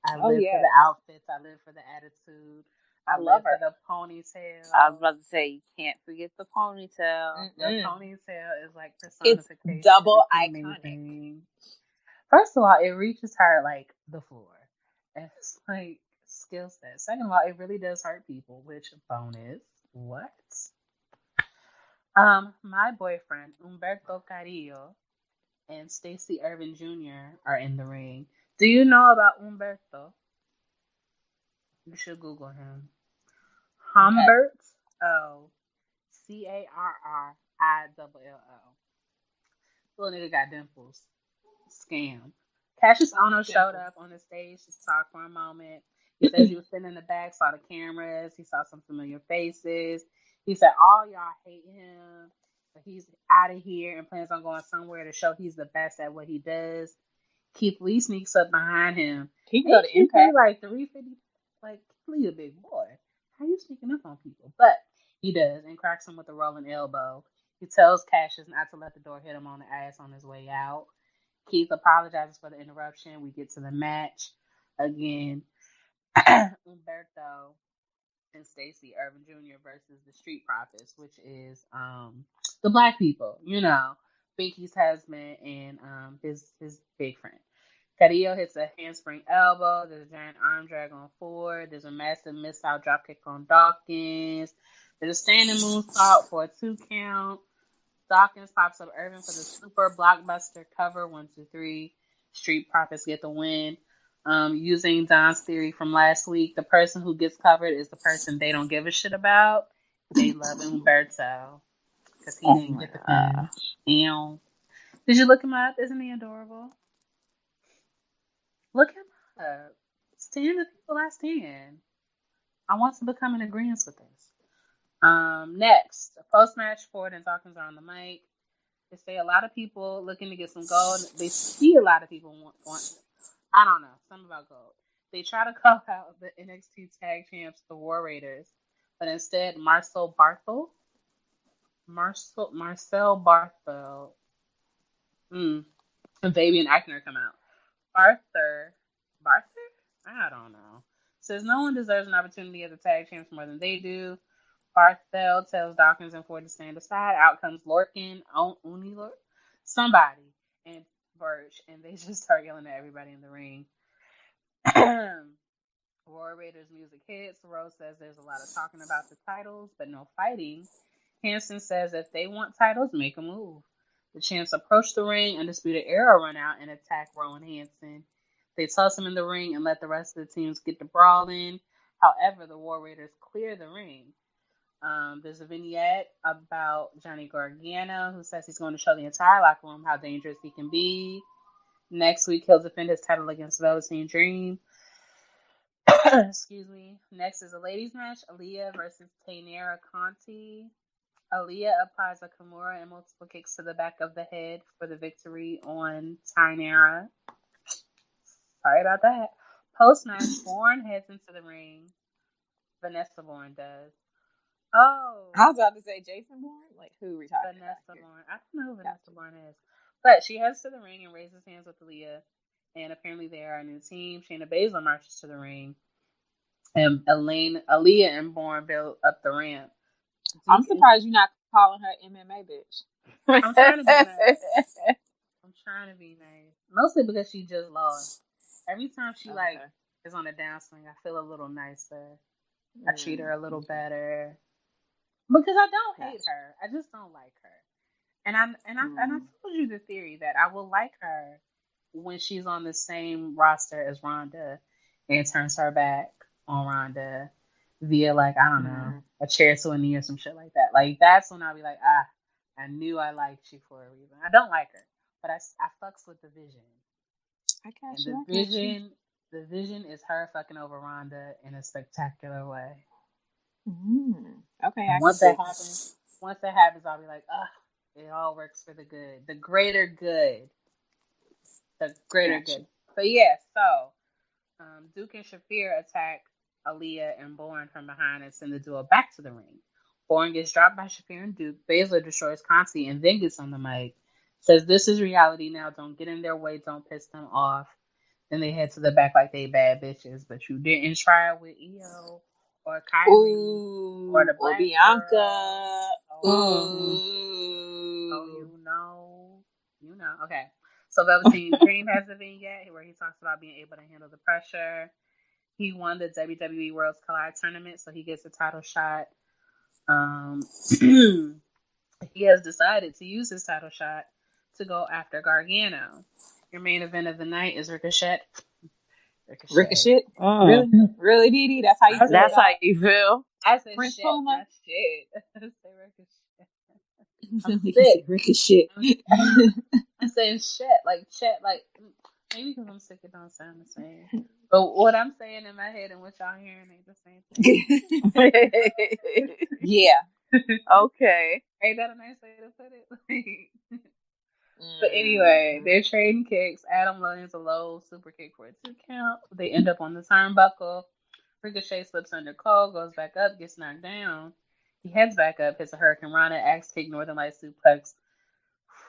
I live for the outfits. I live for the attitude. I love her. For the ponytail. I was about to say, you can't forget the ponytail. The ponytail is like personification. It's double iconic. First of all, it reaches her like the floor. It's like skill set. Second of all, it really does hurt people, which bonus. What? My boyfriend, Humberto Carrillo, and Stacey Irvin Jr. are in the ring. Do you know about Humberto? You should Google him. Humberto Carrillo. Little nigga got dimples. Scam. Cassius Ohno showed up on the stage to talk for a moment. He said he was sitting in the back, saw the cameras, he saw some familiar faces. He said all y'all hate him, but he's out of here and plans on going somewhere to show he's the best at what he does. Keith Lee sneaks up behind him. He go to Impact like 350. Like, Keith Lee a big boy. How you sneaking up on people? But he does and cracks him with a rolling elbow. He tells Cassius not to let the door hit him on the ass on his way out. Keith apologizes for the interruption. We get to the match again. Humberto and Stacey Irvin Jr. versus the Street Profits, which is the black people, you know, Binky's husband and his big friend. Carrillo hits a handspring elbow. There's a giant arm drag on Ford. There's a massive missile dropkick on Dawkins. There's a standing moonsault for a 2 count. Dawkins pops up Irvin for the super blockbuster cover. 1, 2, 3. Street Profits get the win. Using Don's theory from last week, the person who gets covered is the person they don't give a shit about. They love Humberto because he didn't get the finish. Ew. Did you look him up? Isn't he adorable? Look him up. Stand the people I stand. I want to become in agreement with this. Next, post-match, Ford and Dawkins are on the mic. They say a lot of people looking to get some gold. They see a lot of people want I don't know, something about gold. They try to call out the NXT Tag Champs, the War Raiders, but instead Marcel Barthel and Fabian Eichner come out. Barther? I don't know. Says no one deserves an opportunity as a tag champs more than they do. Barthel tells Dawkins and Ford to stand aside. Out comes Lorcan, somebody, and Birch, and they just start yelling at everybody in the ring. War Raiders music hits. Rose says there's a lot of talking about the titles, but no fighting. Hanson says if they want titles, make a move. The champs approach the ring. Undisputed Era run out and attack Rowan Hanson. They toss him in the ring and let the rest of the teams get the brawl in. However, the War Raiders clear the ring. There's a vignette about Johnny Gargano, who says he's going to show the entire locker room how dangerous he can be. Next week, he'll defend his title against Velveteen Dream. Excuse me. Next is a ladies match, Aaliyah versus Taynara Conti. Aaliyah applies a Kimura and multiple kicks to the back of the head for the victory on Taynara. Sorry about that. Post-match, Bourne heads into the ring. Vanessa Bourne does. Oh. I was about to say Jason Bourne? Like, who we talking Vanessa about here? Bourne. I don't know who Vanessa Bourne is. But she heads to the ring and raises hands with Aaliyah. And apparently they are a new team. Shayna Baszler marches to the ring. And Aaliyah and Bourne build up the ramp. I'm surprised you're not calling her MMA bitch. I'm trying to be nice. Mostly because she just lost. Every time she is on a downswing, I feel a little nicer. I treat her a little better. Because I don't hate her. I just don't like her. And I told you the theory that I will like her when she's on the same roster as Ronda and turns her back on Ronda via, like, I don't know, a chair to a knee or some shit like that. Like, that's when I'll be like, I knew I liked you for a reason. I don't like her, but I fucks with the vision. I got you. The vision is her fucking over Ronda in a spectacular way. Okay. Once that happens, I'll be like, it all works for the good. The greater good. The greater good. But yeah, so Duke and Shafir attack Aaliyah and Bourne from behind and send the duo back to the ring. Bourne gets dropped by Shafir and Duke. Baszler destroys Conti and then gets on the mic. Says, "This is reality now. Don't get in their way. Don't piss them off." Then they head to the back like they bad bitches. But you didn't try it with Io or Kyrie or the Black Bianca. Oh, you know. Okay. So Velveteen Dream has a vignette where he talks about being able to handle the pressure. He won the WWE Worlds Collide tournament, so he gets a title shot. He has decided to use his title shot to go after Gargano. Your main event of the night is Ricochet. Ricochet? Really, Dee? That's how you feel? That's how you feel? I said Prince shit. Puma? That's shit. I say Ricochet. Ricochet. I'm saying shit. Like, maybe because I'm sick, it don't sound the same. But what I'm saying in my head and what y'all hearing ain't the same thing. Yeah. Okay. Ain't that a nice way to put it? But anyway, they're trading kicks. Adam lands a low super kick for a 2 count. They end up on the turnbuckle. Ricochet slips under Cole, goes back up, gets knocked down. He heads back up, hits a Hurricane Rana, axe kick, Northern Light suplex,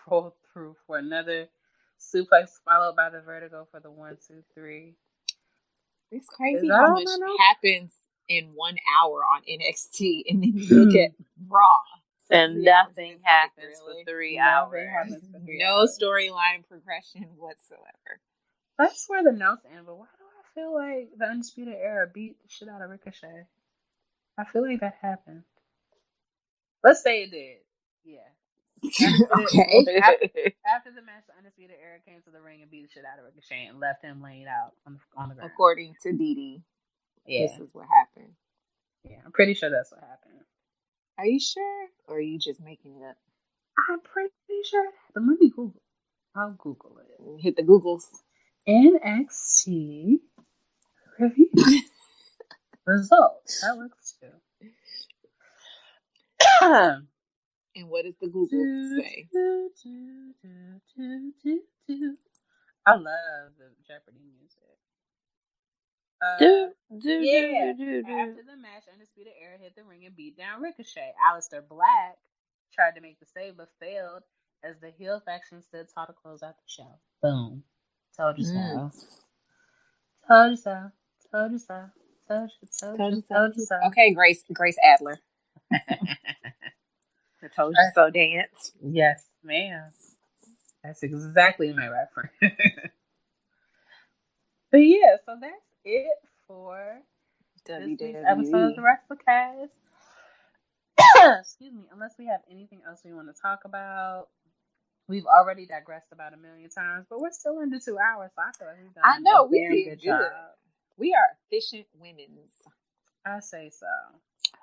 roll through for another suplex, followed by the vertigo for the 1, 2, 3. It's crazy how much happens in 1 hour on NXT, and then you look at Raw. And nothing happens for 3 hours. No storyline progression whatsoever. That's where the notes end, but why do I feel like the Undisputed Era beat the shit out of Ricochet? I feel like that happened. Let's say it did. Yeah. Okay. After the match, the Undisputed Era came to the ring and beat the shit out of Ricochet and left him laying out on the ground. According to Dee, yeah. This is what happened. Yeah, I'm pretty sure that's what happened. Are you sure? Or are you just making it up? I'm pretty sure. But let me Google. I'll Google it. Hit the Googles. NXT review results. That works too. And what does the Google say? I love the Jeopardy music. After the match, Undisputed Era hit the ring and beat down Ricochet. Aleister Black tried to make the save but failed as the heel faction stood tall to close out the show. Boom. Told you so. Told you so. Told you so. Told you so. Okay, Grace Adler. The Told You So dance. Yes, ma'am. That's exactly my reference. But yeah, so that's it for this week's episode of the WrassleCast. Excuse me. Unless we have anything else we want to talk about. We've already digressed about 1 million times, but we're still under 2 hours, so I feel like we've done a we did good. We are efficient women's. I say so.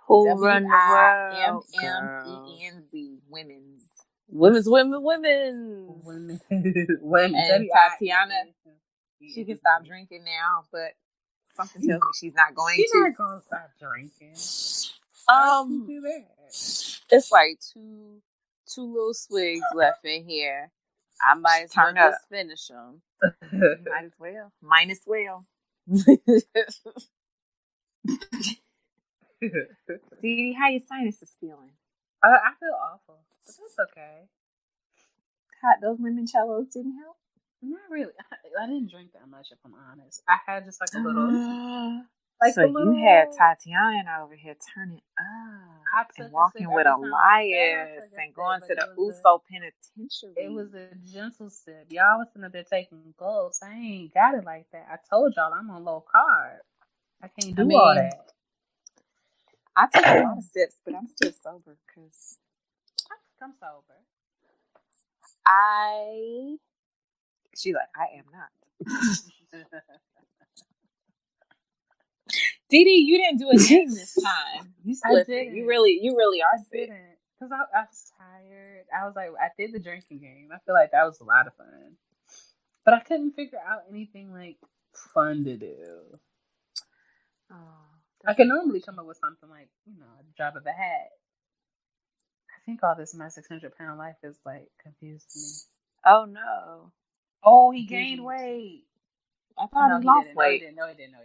Who run the world? WIMMENZ, women's. Women. And Tatiana, she can stop drinking now, but something tells me she's not going to. She's not going to stop drinking. It's like two little swigs left in here. I might as well just finish them. Might as well. Might as well. Dee, how your sinuses feeling? I feel awful, but that's okay. Those limoncellos didn't help? Not really. I didn't drink that much, if I'm honest. I had just like a little. You had Tatiana over here turning up and walking with Elias and going to the USO penitentiary. It was a gentle sip. Y'all was sitting up there taking gulps. I ain't got it like that. I told y'all I'm on low carb. I can't do all that. I took a lot of sips, but I'm still sober because I'm sober. She's like, I am not. Dee Dee, you didn't do a thing this time. You slipped. You really are sick. Because I was tired. I was like, I did the drinking game. I feel like that was a lot of fun. But I couldn't figure out anything like fun to do. I can normally come up with something like, a drop of a hat. I think all this my 600-pound life is like confused me. Oh no. Oh, he gained weight. I thought he lost weight. No, he didn't.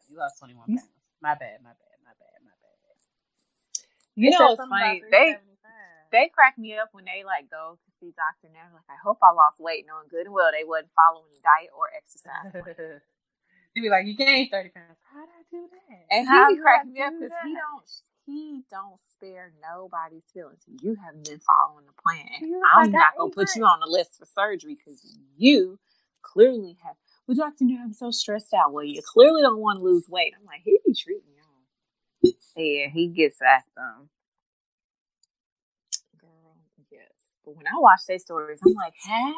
He lost 21 pounds. My bad. You know what's funny? They crack me up when they like go to see Dr. Now. Like, I hope I lost weight, knowing good and well they wasn't following the diet or exercise. He'd be like, you gained 30 pounds. How'd I do that? And he be cracking me up because he don't spare nobody's feelings. You haven't been following the plan. I'm not gonna put you on the list for surgery because you clearly have. Well, Dr. Now, I'm so stressed out. Well, you clearly don't want to lose weight. I'm like, he be treating you. Yeah, he gets at them. Girl, yes. But when I watch their stories, I'm like, how?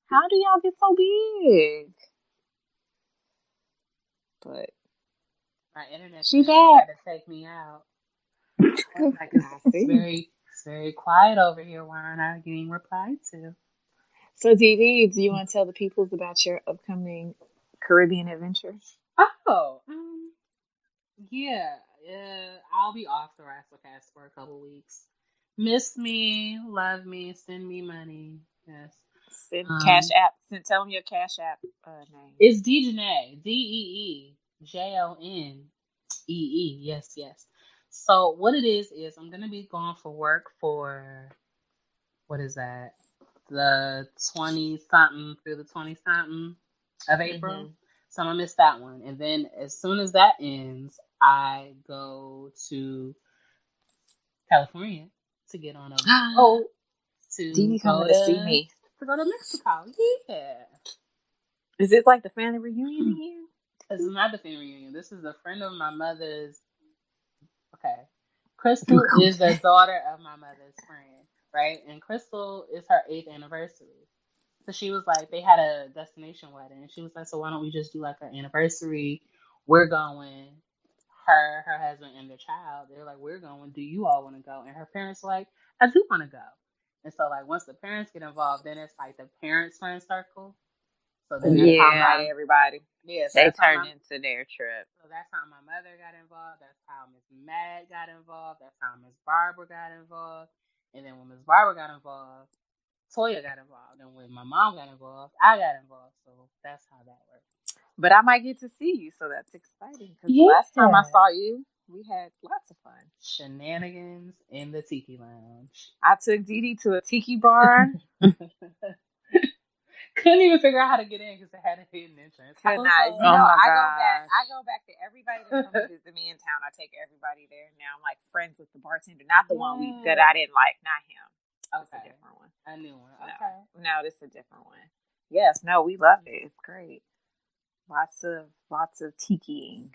How do y'all get so big? But my internet she bad to take me out. Like, it's very quiet over here. Why aren't I getting replied to? So, Dee, do you want to tell the people about your upcoming Caribbean adventure? Oh, yeah. I'll be off the WrassleCast for a couple weeks. Miss me, love me, send me money. Yes. Send Cash App. Tell them your Cash App name. It's Deejonee. DeeJonee. Yes. So what it is I'm gonna be gone for work for what is that? The 20-something through the 20-something of April. Mm-hmm. So I'm gonna miss that one. And then as soon as that ends, I go to California to get on a boat to go to see me. To go to Mexico. Yeah. Is it like the family reunion again? This is not the family reunion. This is a friend of my mother's. Okay. Crystal is the daughter of my mother's friend, right? And Crystal is her 8th anniversary. So she was like, they had a destination wedding. And she was like, so why don't we just do like our anniversary? We're going. Her husband, and their child. They're like, we're going. Do you all want to go? And her parents were like, I do want to go. And so, like, once the parents get involved, then it's like the parents' friend circle. So then everybody. Yeah, so they turn into their trip. So that's how my mother got involved. That's how Miss Mad got involved. That's how Miss Barbara got involved. And then when Miss Barbara got involved, Toya got involved. And when my mom got involved, I got involved. So that's how that works. But I might get to see you, so that's exciting. Because last time I saw you, we had lots of fun. Shenanigans in the Tiki Lounge. I took Dee to a tiki bar. Couldn't even figure out how to get in because it had a hidden entrance. I go back to everybody that comes to visit me in town. I take everybody there. Now I'm like friends with the bartender, not the one that I didn't like, not him. Okay, it's a different one. A new one. Okay, no, this is a different one. Yes, no, we love it. It's great. Lots of tikiing.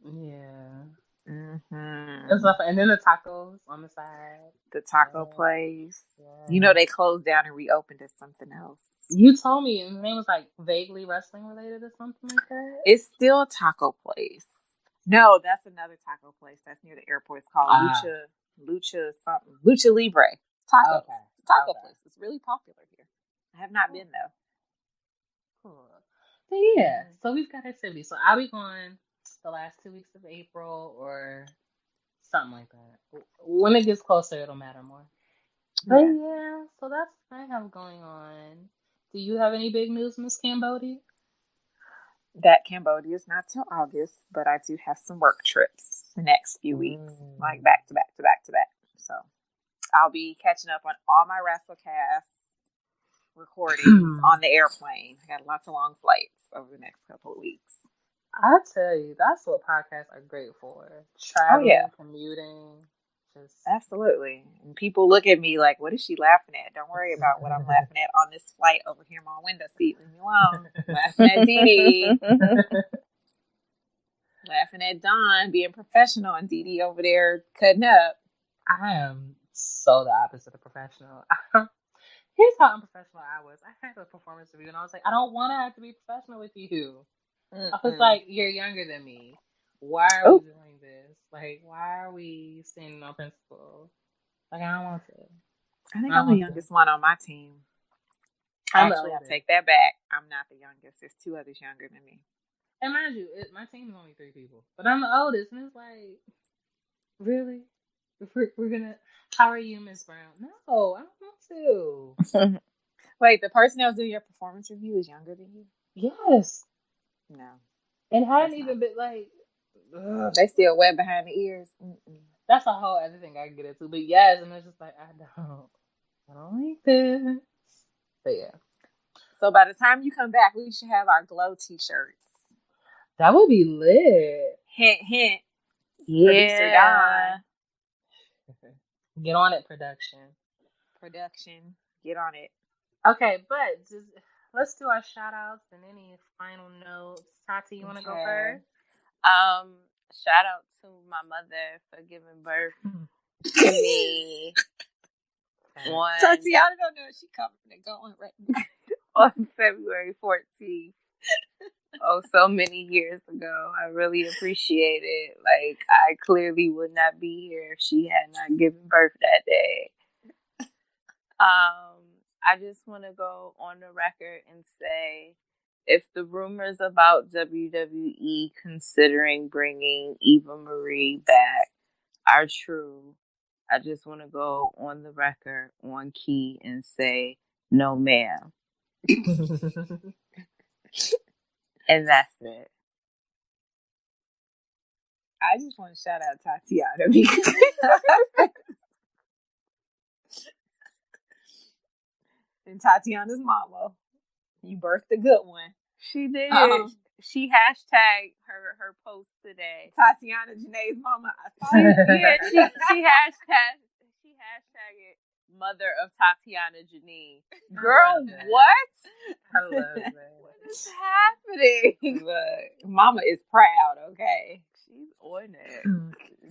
Yeah. Mm-hmm. And then the tacos on the side. The taco place. Yeah. You know they closed down and reopened as something else. You told me the name was like vaguely wrestling related or something like that. It's still a taco place. No, that's another taco place that's near the airport. It's called Lucha Libre. Taco place. It's really popular here. I have not been though. Cool. But yeah, so we've got activities. So I'll be going the last 2 weeks of April or something like that. When it gets closer, it'll matter more. But yeah, so that's what I have going on. Do you have any big news, Miss Cambodia? That Cambodia is not till August, but I do have some work trips the next few weeks, like back to back. So I'll be catching up on all my WrassleCast recordings on the airplane. I got lots of long flights over the next couple of weeks. I tell you, that's what podcasts are great for. Traveling, commuting. Absolutely. And people look at me like, what is she laughing at? Don't worry about what I'm laughing at on this flight over here in my window seat. Leave me alone. Laughing at Dee. Laughing at Don being professional and Dee over there cutting up. I am so the opposite of professional. Here's how unprofessional I was. I had a performance review and I was like, I don't want to have to be professional with you. I was like, you're younger than me. Why are we doing this? Like, why are we standing on principle? Like, I don't want to. I think I'm the youngest one on my team. Actually, I take that back. I'm not the youngest. There's 2 others younger than me. And mind you, my team is only 3 people. But I'm the oldest. And it's like, really? We're going to... How are you, Miss Brown? No, I don't want to. Wait, the person that was doing your performance review is younger than you? Yes. No. And hadn't even been like. Ugh. They still wet behind the ears. Mm-mm. That's a whole other thing I can get into. But yes, and it's just like, I don't like this. But yeah. So by the time you come back, we should have our glow t-shirts. That would be lit. Hint, hint. Yeah. Producer Don. Get on it, production. Get on it. Okay, but let's do our shout outs and any final notes. Tati, you want to go first? Shout out to my mother for giving birth to me. Tatiana don't know if she coming and going right now. On February 14th. Oh, so many years ago. I really appreciate it. Like, I clearly would not be here if she had not given birth that day. I just want to go on the record and say, if the rumors about WWE considering bringing Eva Marie back are true, I just want to go on the record on key and say, no, ma'am. And that's it. I just want to shout out Tatiana because and Tatiana's mama. You birthed a good one. She did. She hashtagged her post today. Tatiana Janae's mama. Yeah, she hashtagged mother of Tatiana Janine. Girl, what? I love it. What is happening? Look, mama is proud, okay? She's on it.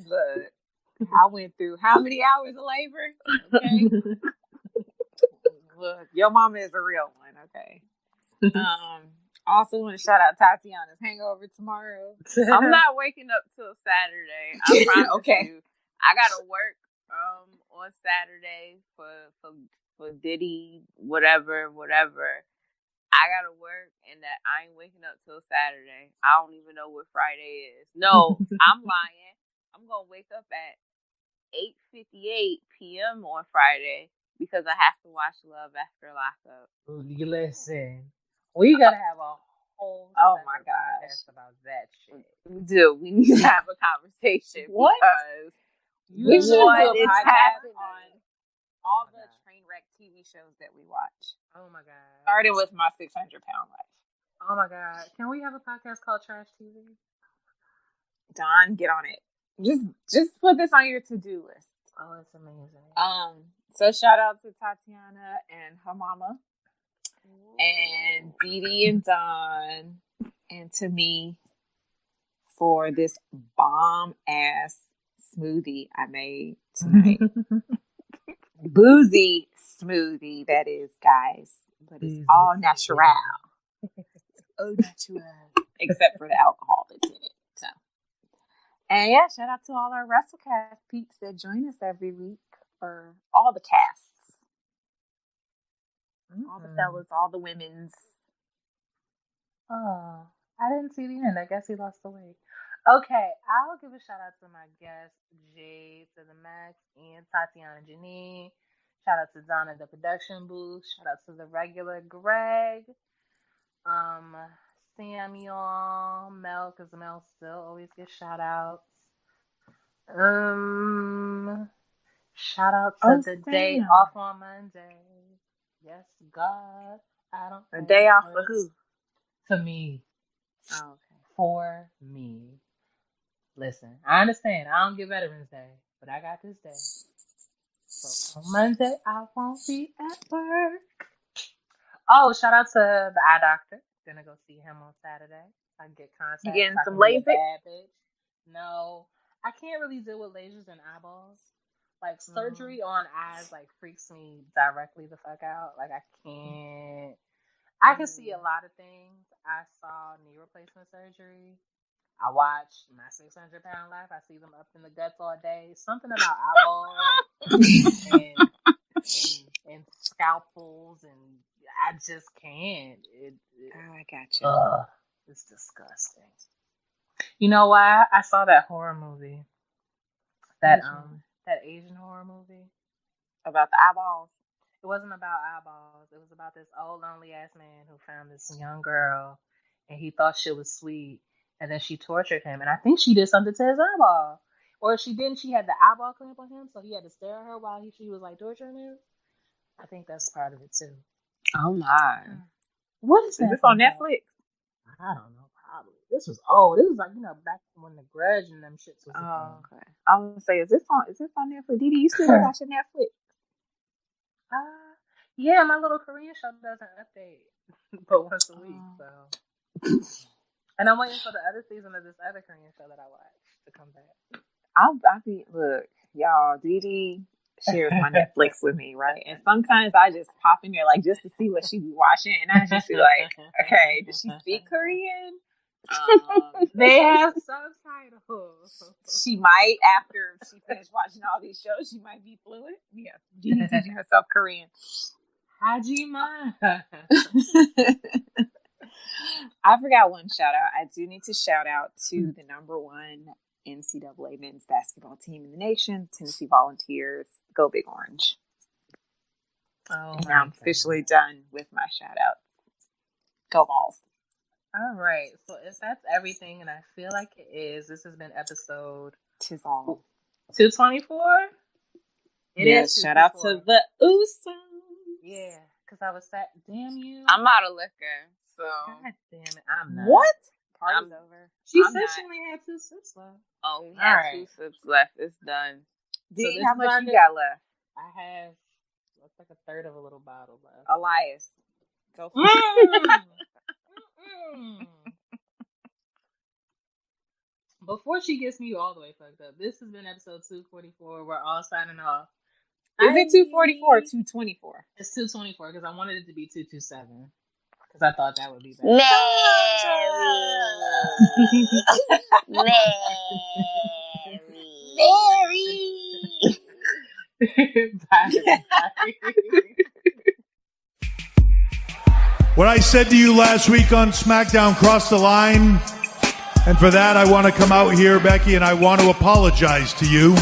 Look, I went through how many hours of labor? Okay. Look, your mama is a real one, okay? Also want to shout out Tatiana's hangover tomorrow. I'm not waking up till Saturday. I promise you. I gotta work on Saturday for Diddy, whatever. I gotta work and that I ain't waking up till Saturday. I don't even know what Friday is. No, I'm lying. I'm gonna wake up at 8:58 p.m. on Friday because I have to watch Love After Lockup. Listen, we gotta have a whole my gosh about that shit. We do. We need to have a conversation because what is happening on all the train wreck TV shows that we watch. Oh my god! Starting with My 600-Pound Life. Oh my god! Can we have a podcast called Trash TV? Don, get on it. Just put this on your to-do list. Oh, it's amazing. So shout out to Tatiana and her mama, and Dee Dee and Don, and to me for this bomb ass smoothie I made tonight. Boozy smoothie, that is, guys. But it's all natural. Oh, natural. Except for the alcohol that's in it. So, and yeah, shout out to all our WrassleCast peeps that join us every week for all the casts. All the fellas, all the women's. Oh, I didn't see the end. I guess he lost the weight. Okay, I'll give a shout out to my guests, Jade to the Max and Tatiana Janine. Shout out to Donna the production booth. Shout out to the regular Greg. Samuel, Mel, because Mel still always gets shout outs. Shout out to the day off on Monday. Yes, God. I don't. A day off for who? To me. Oh, okay. For me. Listen, I understand. I don't get Veterans Day, but I got this day. So on Monday, I won't be at work. Oh, shout out to the eye doctor. Gonna go see him on Saturday. I can get contact. You getting some LASIK? No, I can't really deal with lasers and eyeballs. Like surgery on eyes, like freaks me directly the fuck out. Like I can't. I can see a lot of things. I saw knee replacement surgery. I watched My 600-Pound Life. I see them up in the guts all day. Something about eyeballs and scalpels, and I just can't. I got you. It's disgusting. You know why? I saw that horror movie. That Asian horror movie about the eyeballs. It wasn't about eyeballs. It was about this old lonely ass man who found this young girl, and he thought she was sweet, and then she tortured him, and I think she did something to his eyeball, or if she didn't, she had the eyeball clamp on him, so he had to stare at her while she was like torturing him. I think that's part of it too. Oh my! What is that? Is this on Netflix? I don't know. Probably. This was old. This was like back when The Grudge and them shits was. Oh, okay. I was gonna say, is this on Netflix? Didi, you still watching Netflix? Yeah, my little Korean show doesn't update but once a week, so. And I'm waiting for the other season of this other Korean show that I watched to come back. Look, y'all, Didi shares my Netflix with me, right? And sometimes I just pop in there like just to see what she be watching, and I just be like, okay, does she speak Korean? They have subtitles. She might, after she finished watching all these shows, she might be fluent. Yeah, Didi teaching herself Korean. Hajima. I forgot one shout out. I do need to shout out to the #1 NCAA men's basketball team in the nation, Tennessee Volunteers. Go Big Orange. Oh, and now I'm officially done with my shout outs. Go Vols. All right. So if that's everything, and I feel like it is, this has been episode 224. It is. Shout out to the Usos. Yeah, because I was sad. Damn you. I'm out of liquor, so. God damn it. I'm not. What? Party's over. She said she only had 2 sips left. Oh, we have 2 sips left. It's done. Dee, how much you got left? I have, looks like a third of a little bottle left. Elias. Go for it. Before she gets me all the way fucked up, this has been episode 244. We're all signing off. Is it 244 or 224? It's 224 because I wanted it to be 227 because I thought that would be better. Mary. Bye. What I said to you last week on SmackDown crossed the line, and for that I want to come out here, Becky, and I want to apologize to you.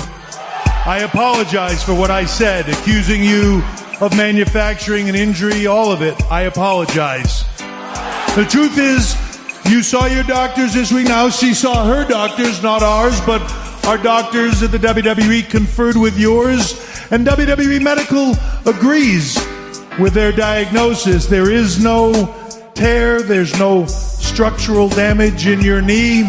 I apologize for what I said, accusing you of manufacturing an injury, all of it. I apologize. The truth is, you saw your doctors this week. Now, she saw her doctors, not ours, but our doctors at the WWE conferred with yours, and WWE Medical agrees with their diagnosis. There is no tear, there's no structural damage in your knee.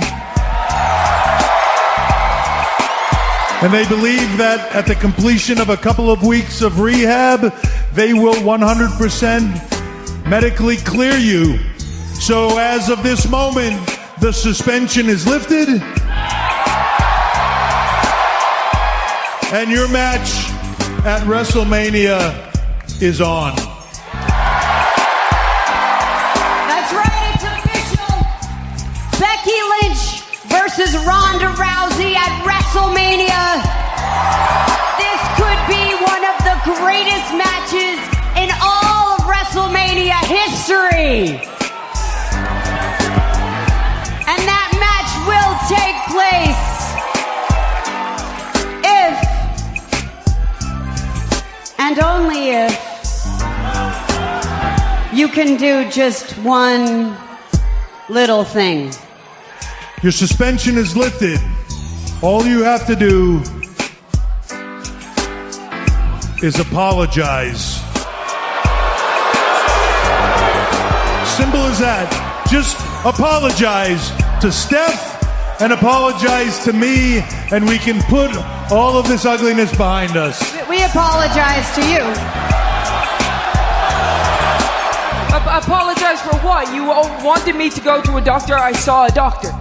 And they believe that at the completion of a couple of weeks of rehab, they will 100% medically clear you. So as of this moment, the suspension is lifted. And your match at WrestleMania is on. That's right, it's official. Becky Lynch versus Ronda Rousey at WrestleMania. This could be one of the greatest matches in all of WrestleMania history. And that match will take place if, and only if, you can do just one little thing. Your suspension is lifted. All you have to do is apologize. Simple as that. Just apologize to Steph and apologize to me, and we can put all of this ugliness behind us. We apologize to you. Apologize for what? You wanted me to go to a doctor. I saw a doctor.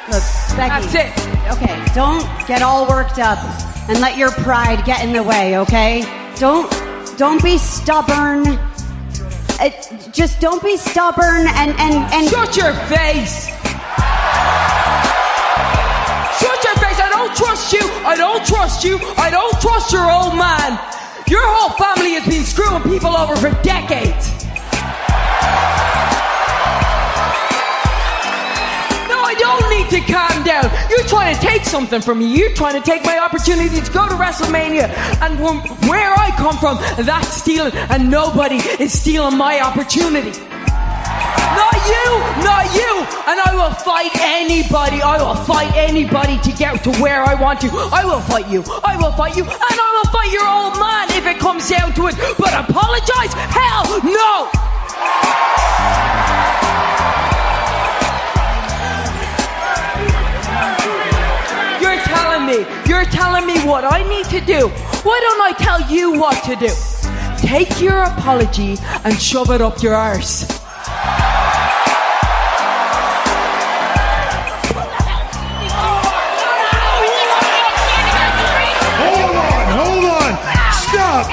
Look, Becky. That's it. Okay, don't get all worked up and let your pride get in the way, okay? Don't be stubborn. Just don't be stubborn and Shut your face! Shut your face! I don't trust you! I don't trust you! I don't trust your old man! Your whole family has been screwing people over for decades! No, I don't need to calm down. You're trying to take something from me. You're trying to take my opportunity to go to WrestleMania. And where I come from, that's stealing. And nobody is stealing my opportunity. Not you. And I will fight anybody. I will fight anybody to get to where I want to. I will fight you. I will fight you. And I will fight your old man if it comes down to it. But apologize? Hell no! You're telling me what I need to do. Why don't I tell you what to do? Take your apology and shove it up your arse. Hold on. Stop.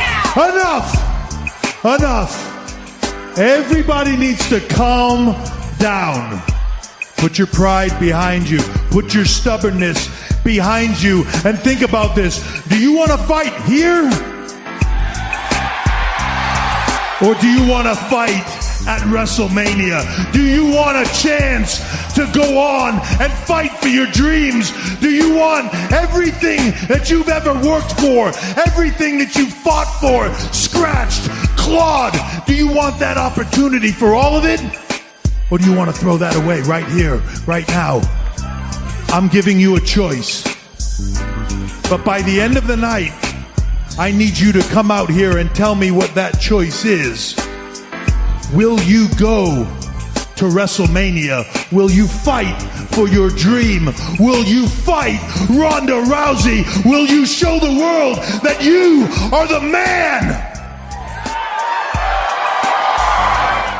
Enough. Everybody needs to calm down. Put your pride behind you. Put your stubbornness behind you. And think about this. Do you want to fight here? Or do you want to fight at WrestleMania? Do you want a chance to go on and fight for your dreams? Do you want everything that you've ever worked for, everything that you fought for, scratched, clawed? Do you want that opportunity for all of it? Or do you want to throw that away right here, right now? I'm giving you a choice. But by the end of the night, I need you to come out here and tell me what that choice is. Will you go to WrestleMania? Will you fight for your dream? Will you fight Ronda Rousey? Will you show the world that you are the man?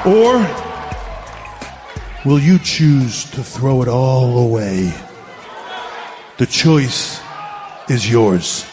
Or will you choose to throw it all away? The choice is yours.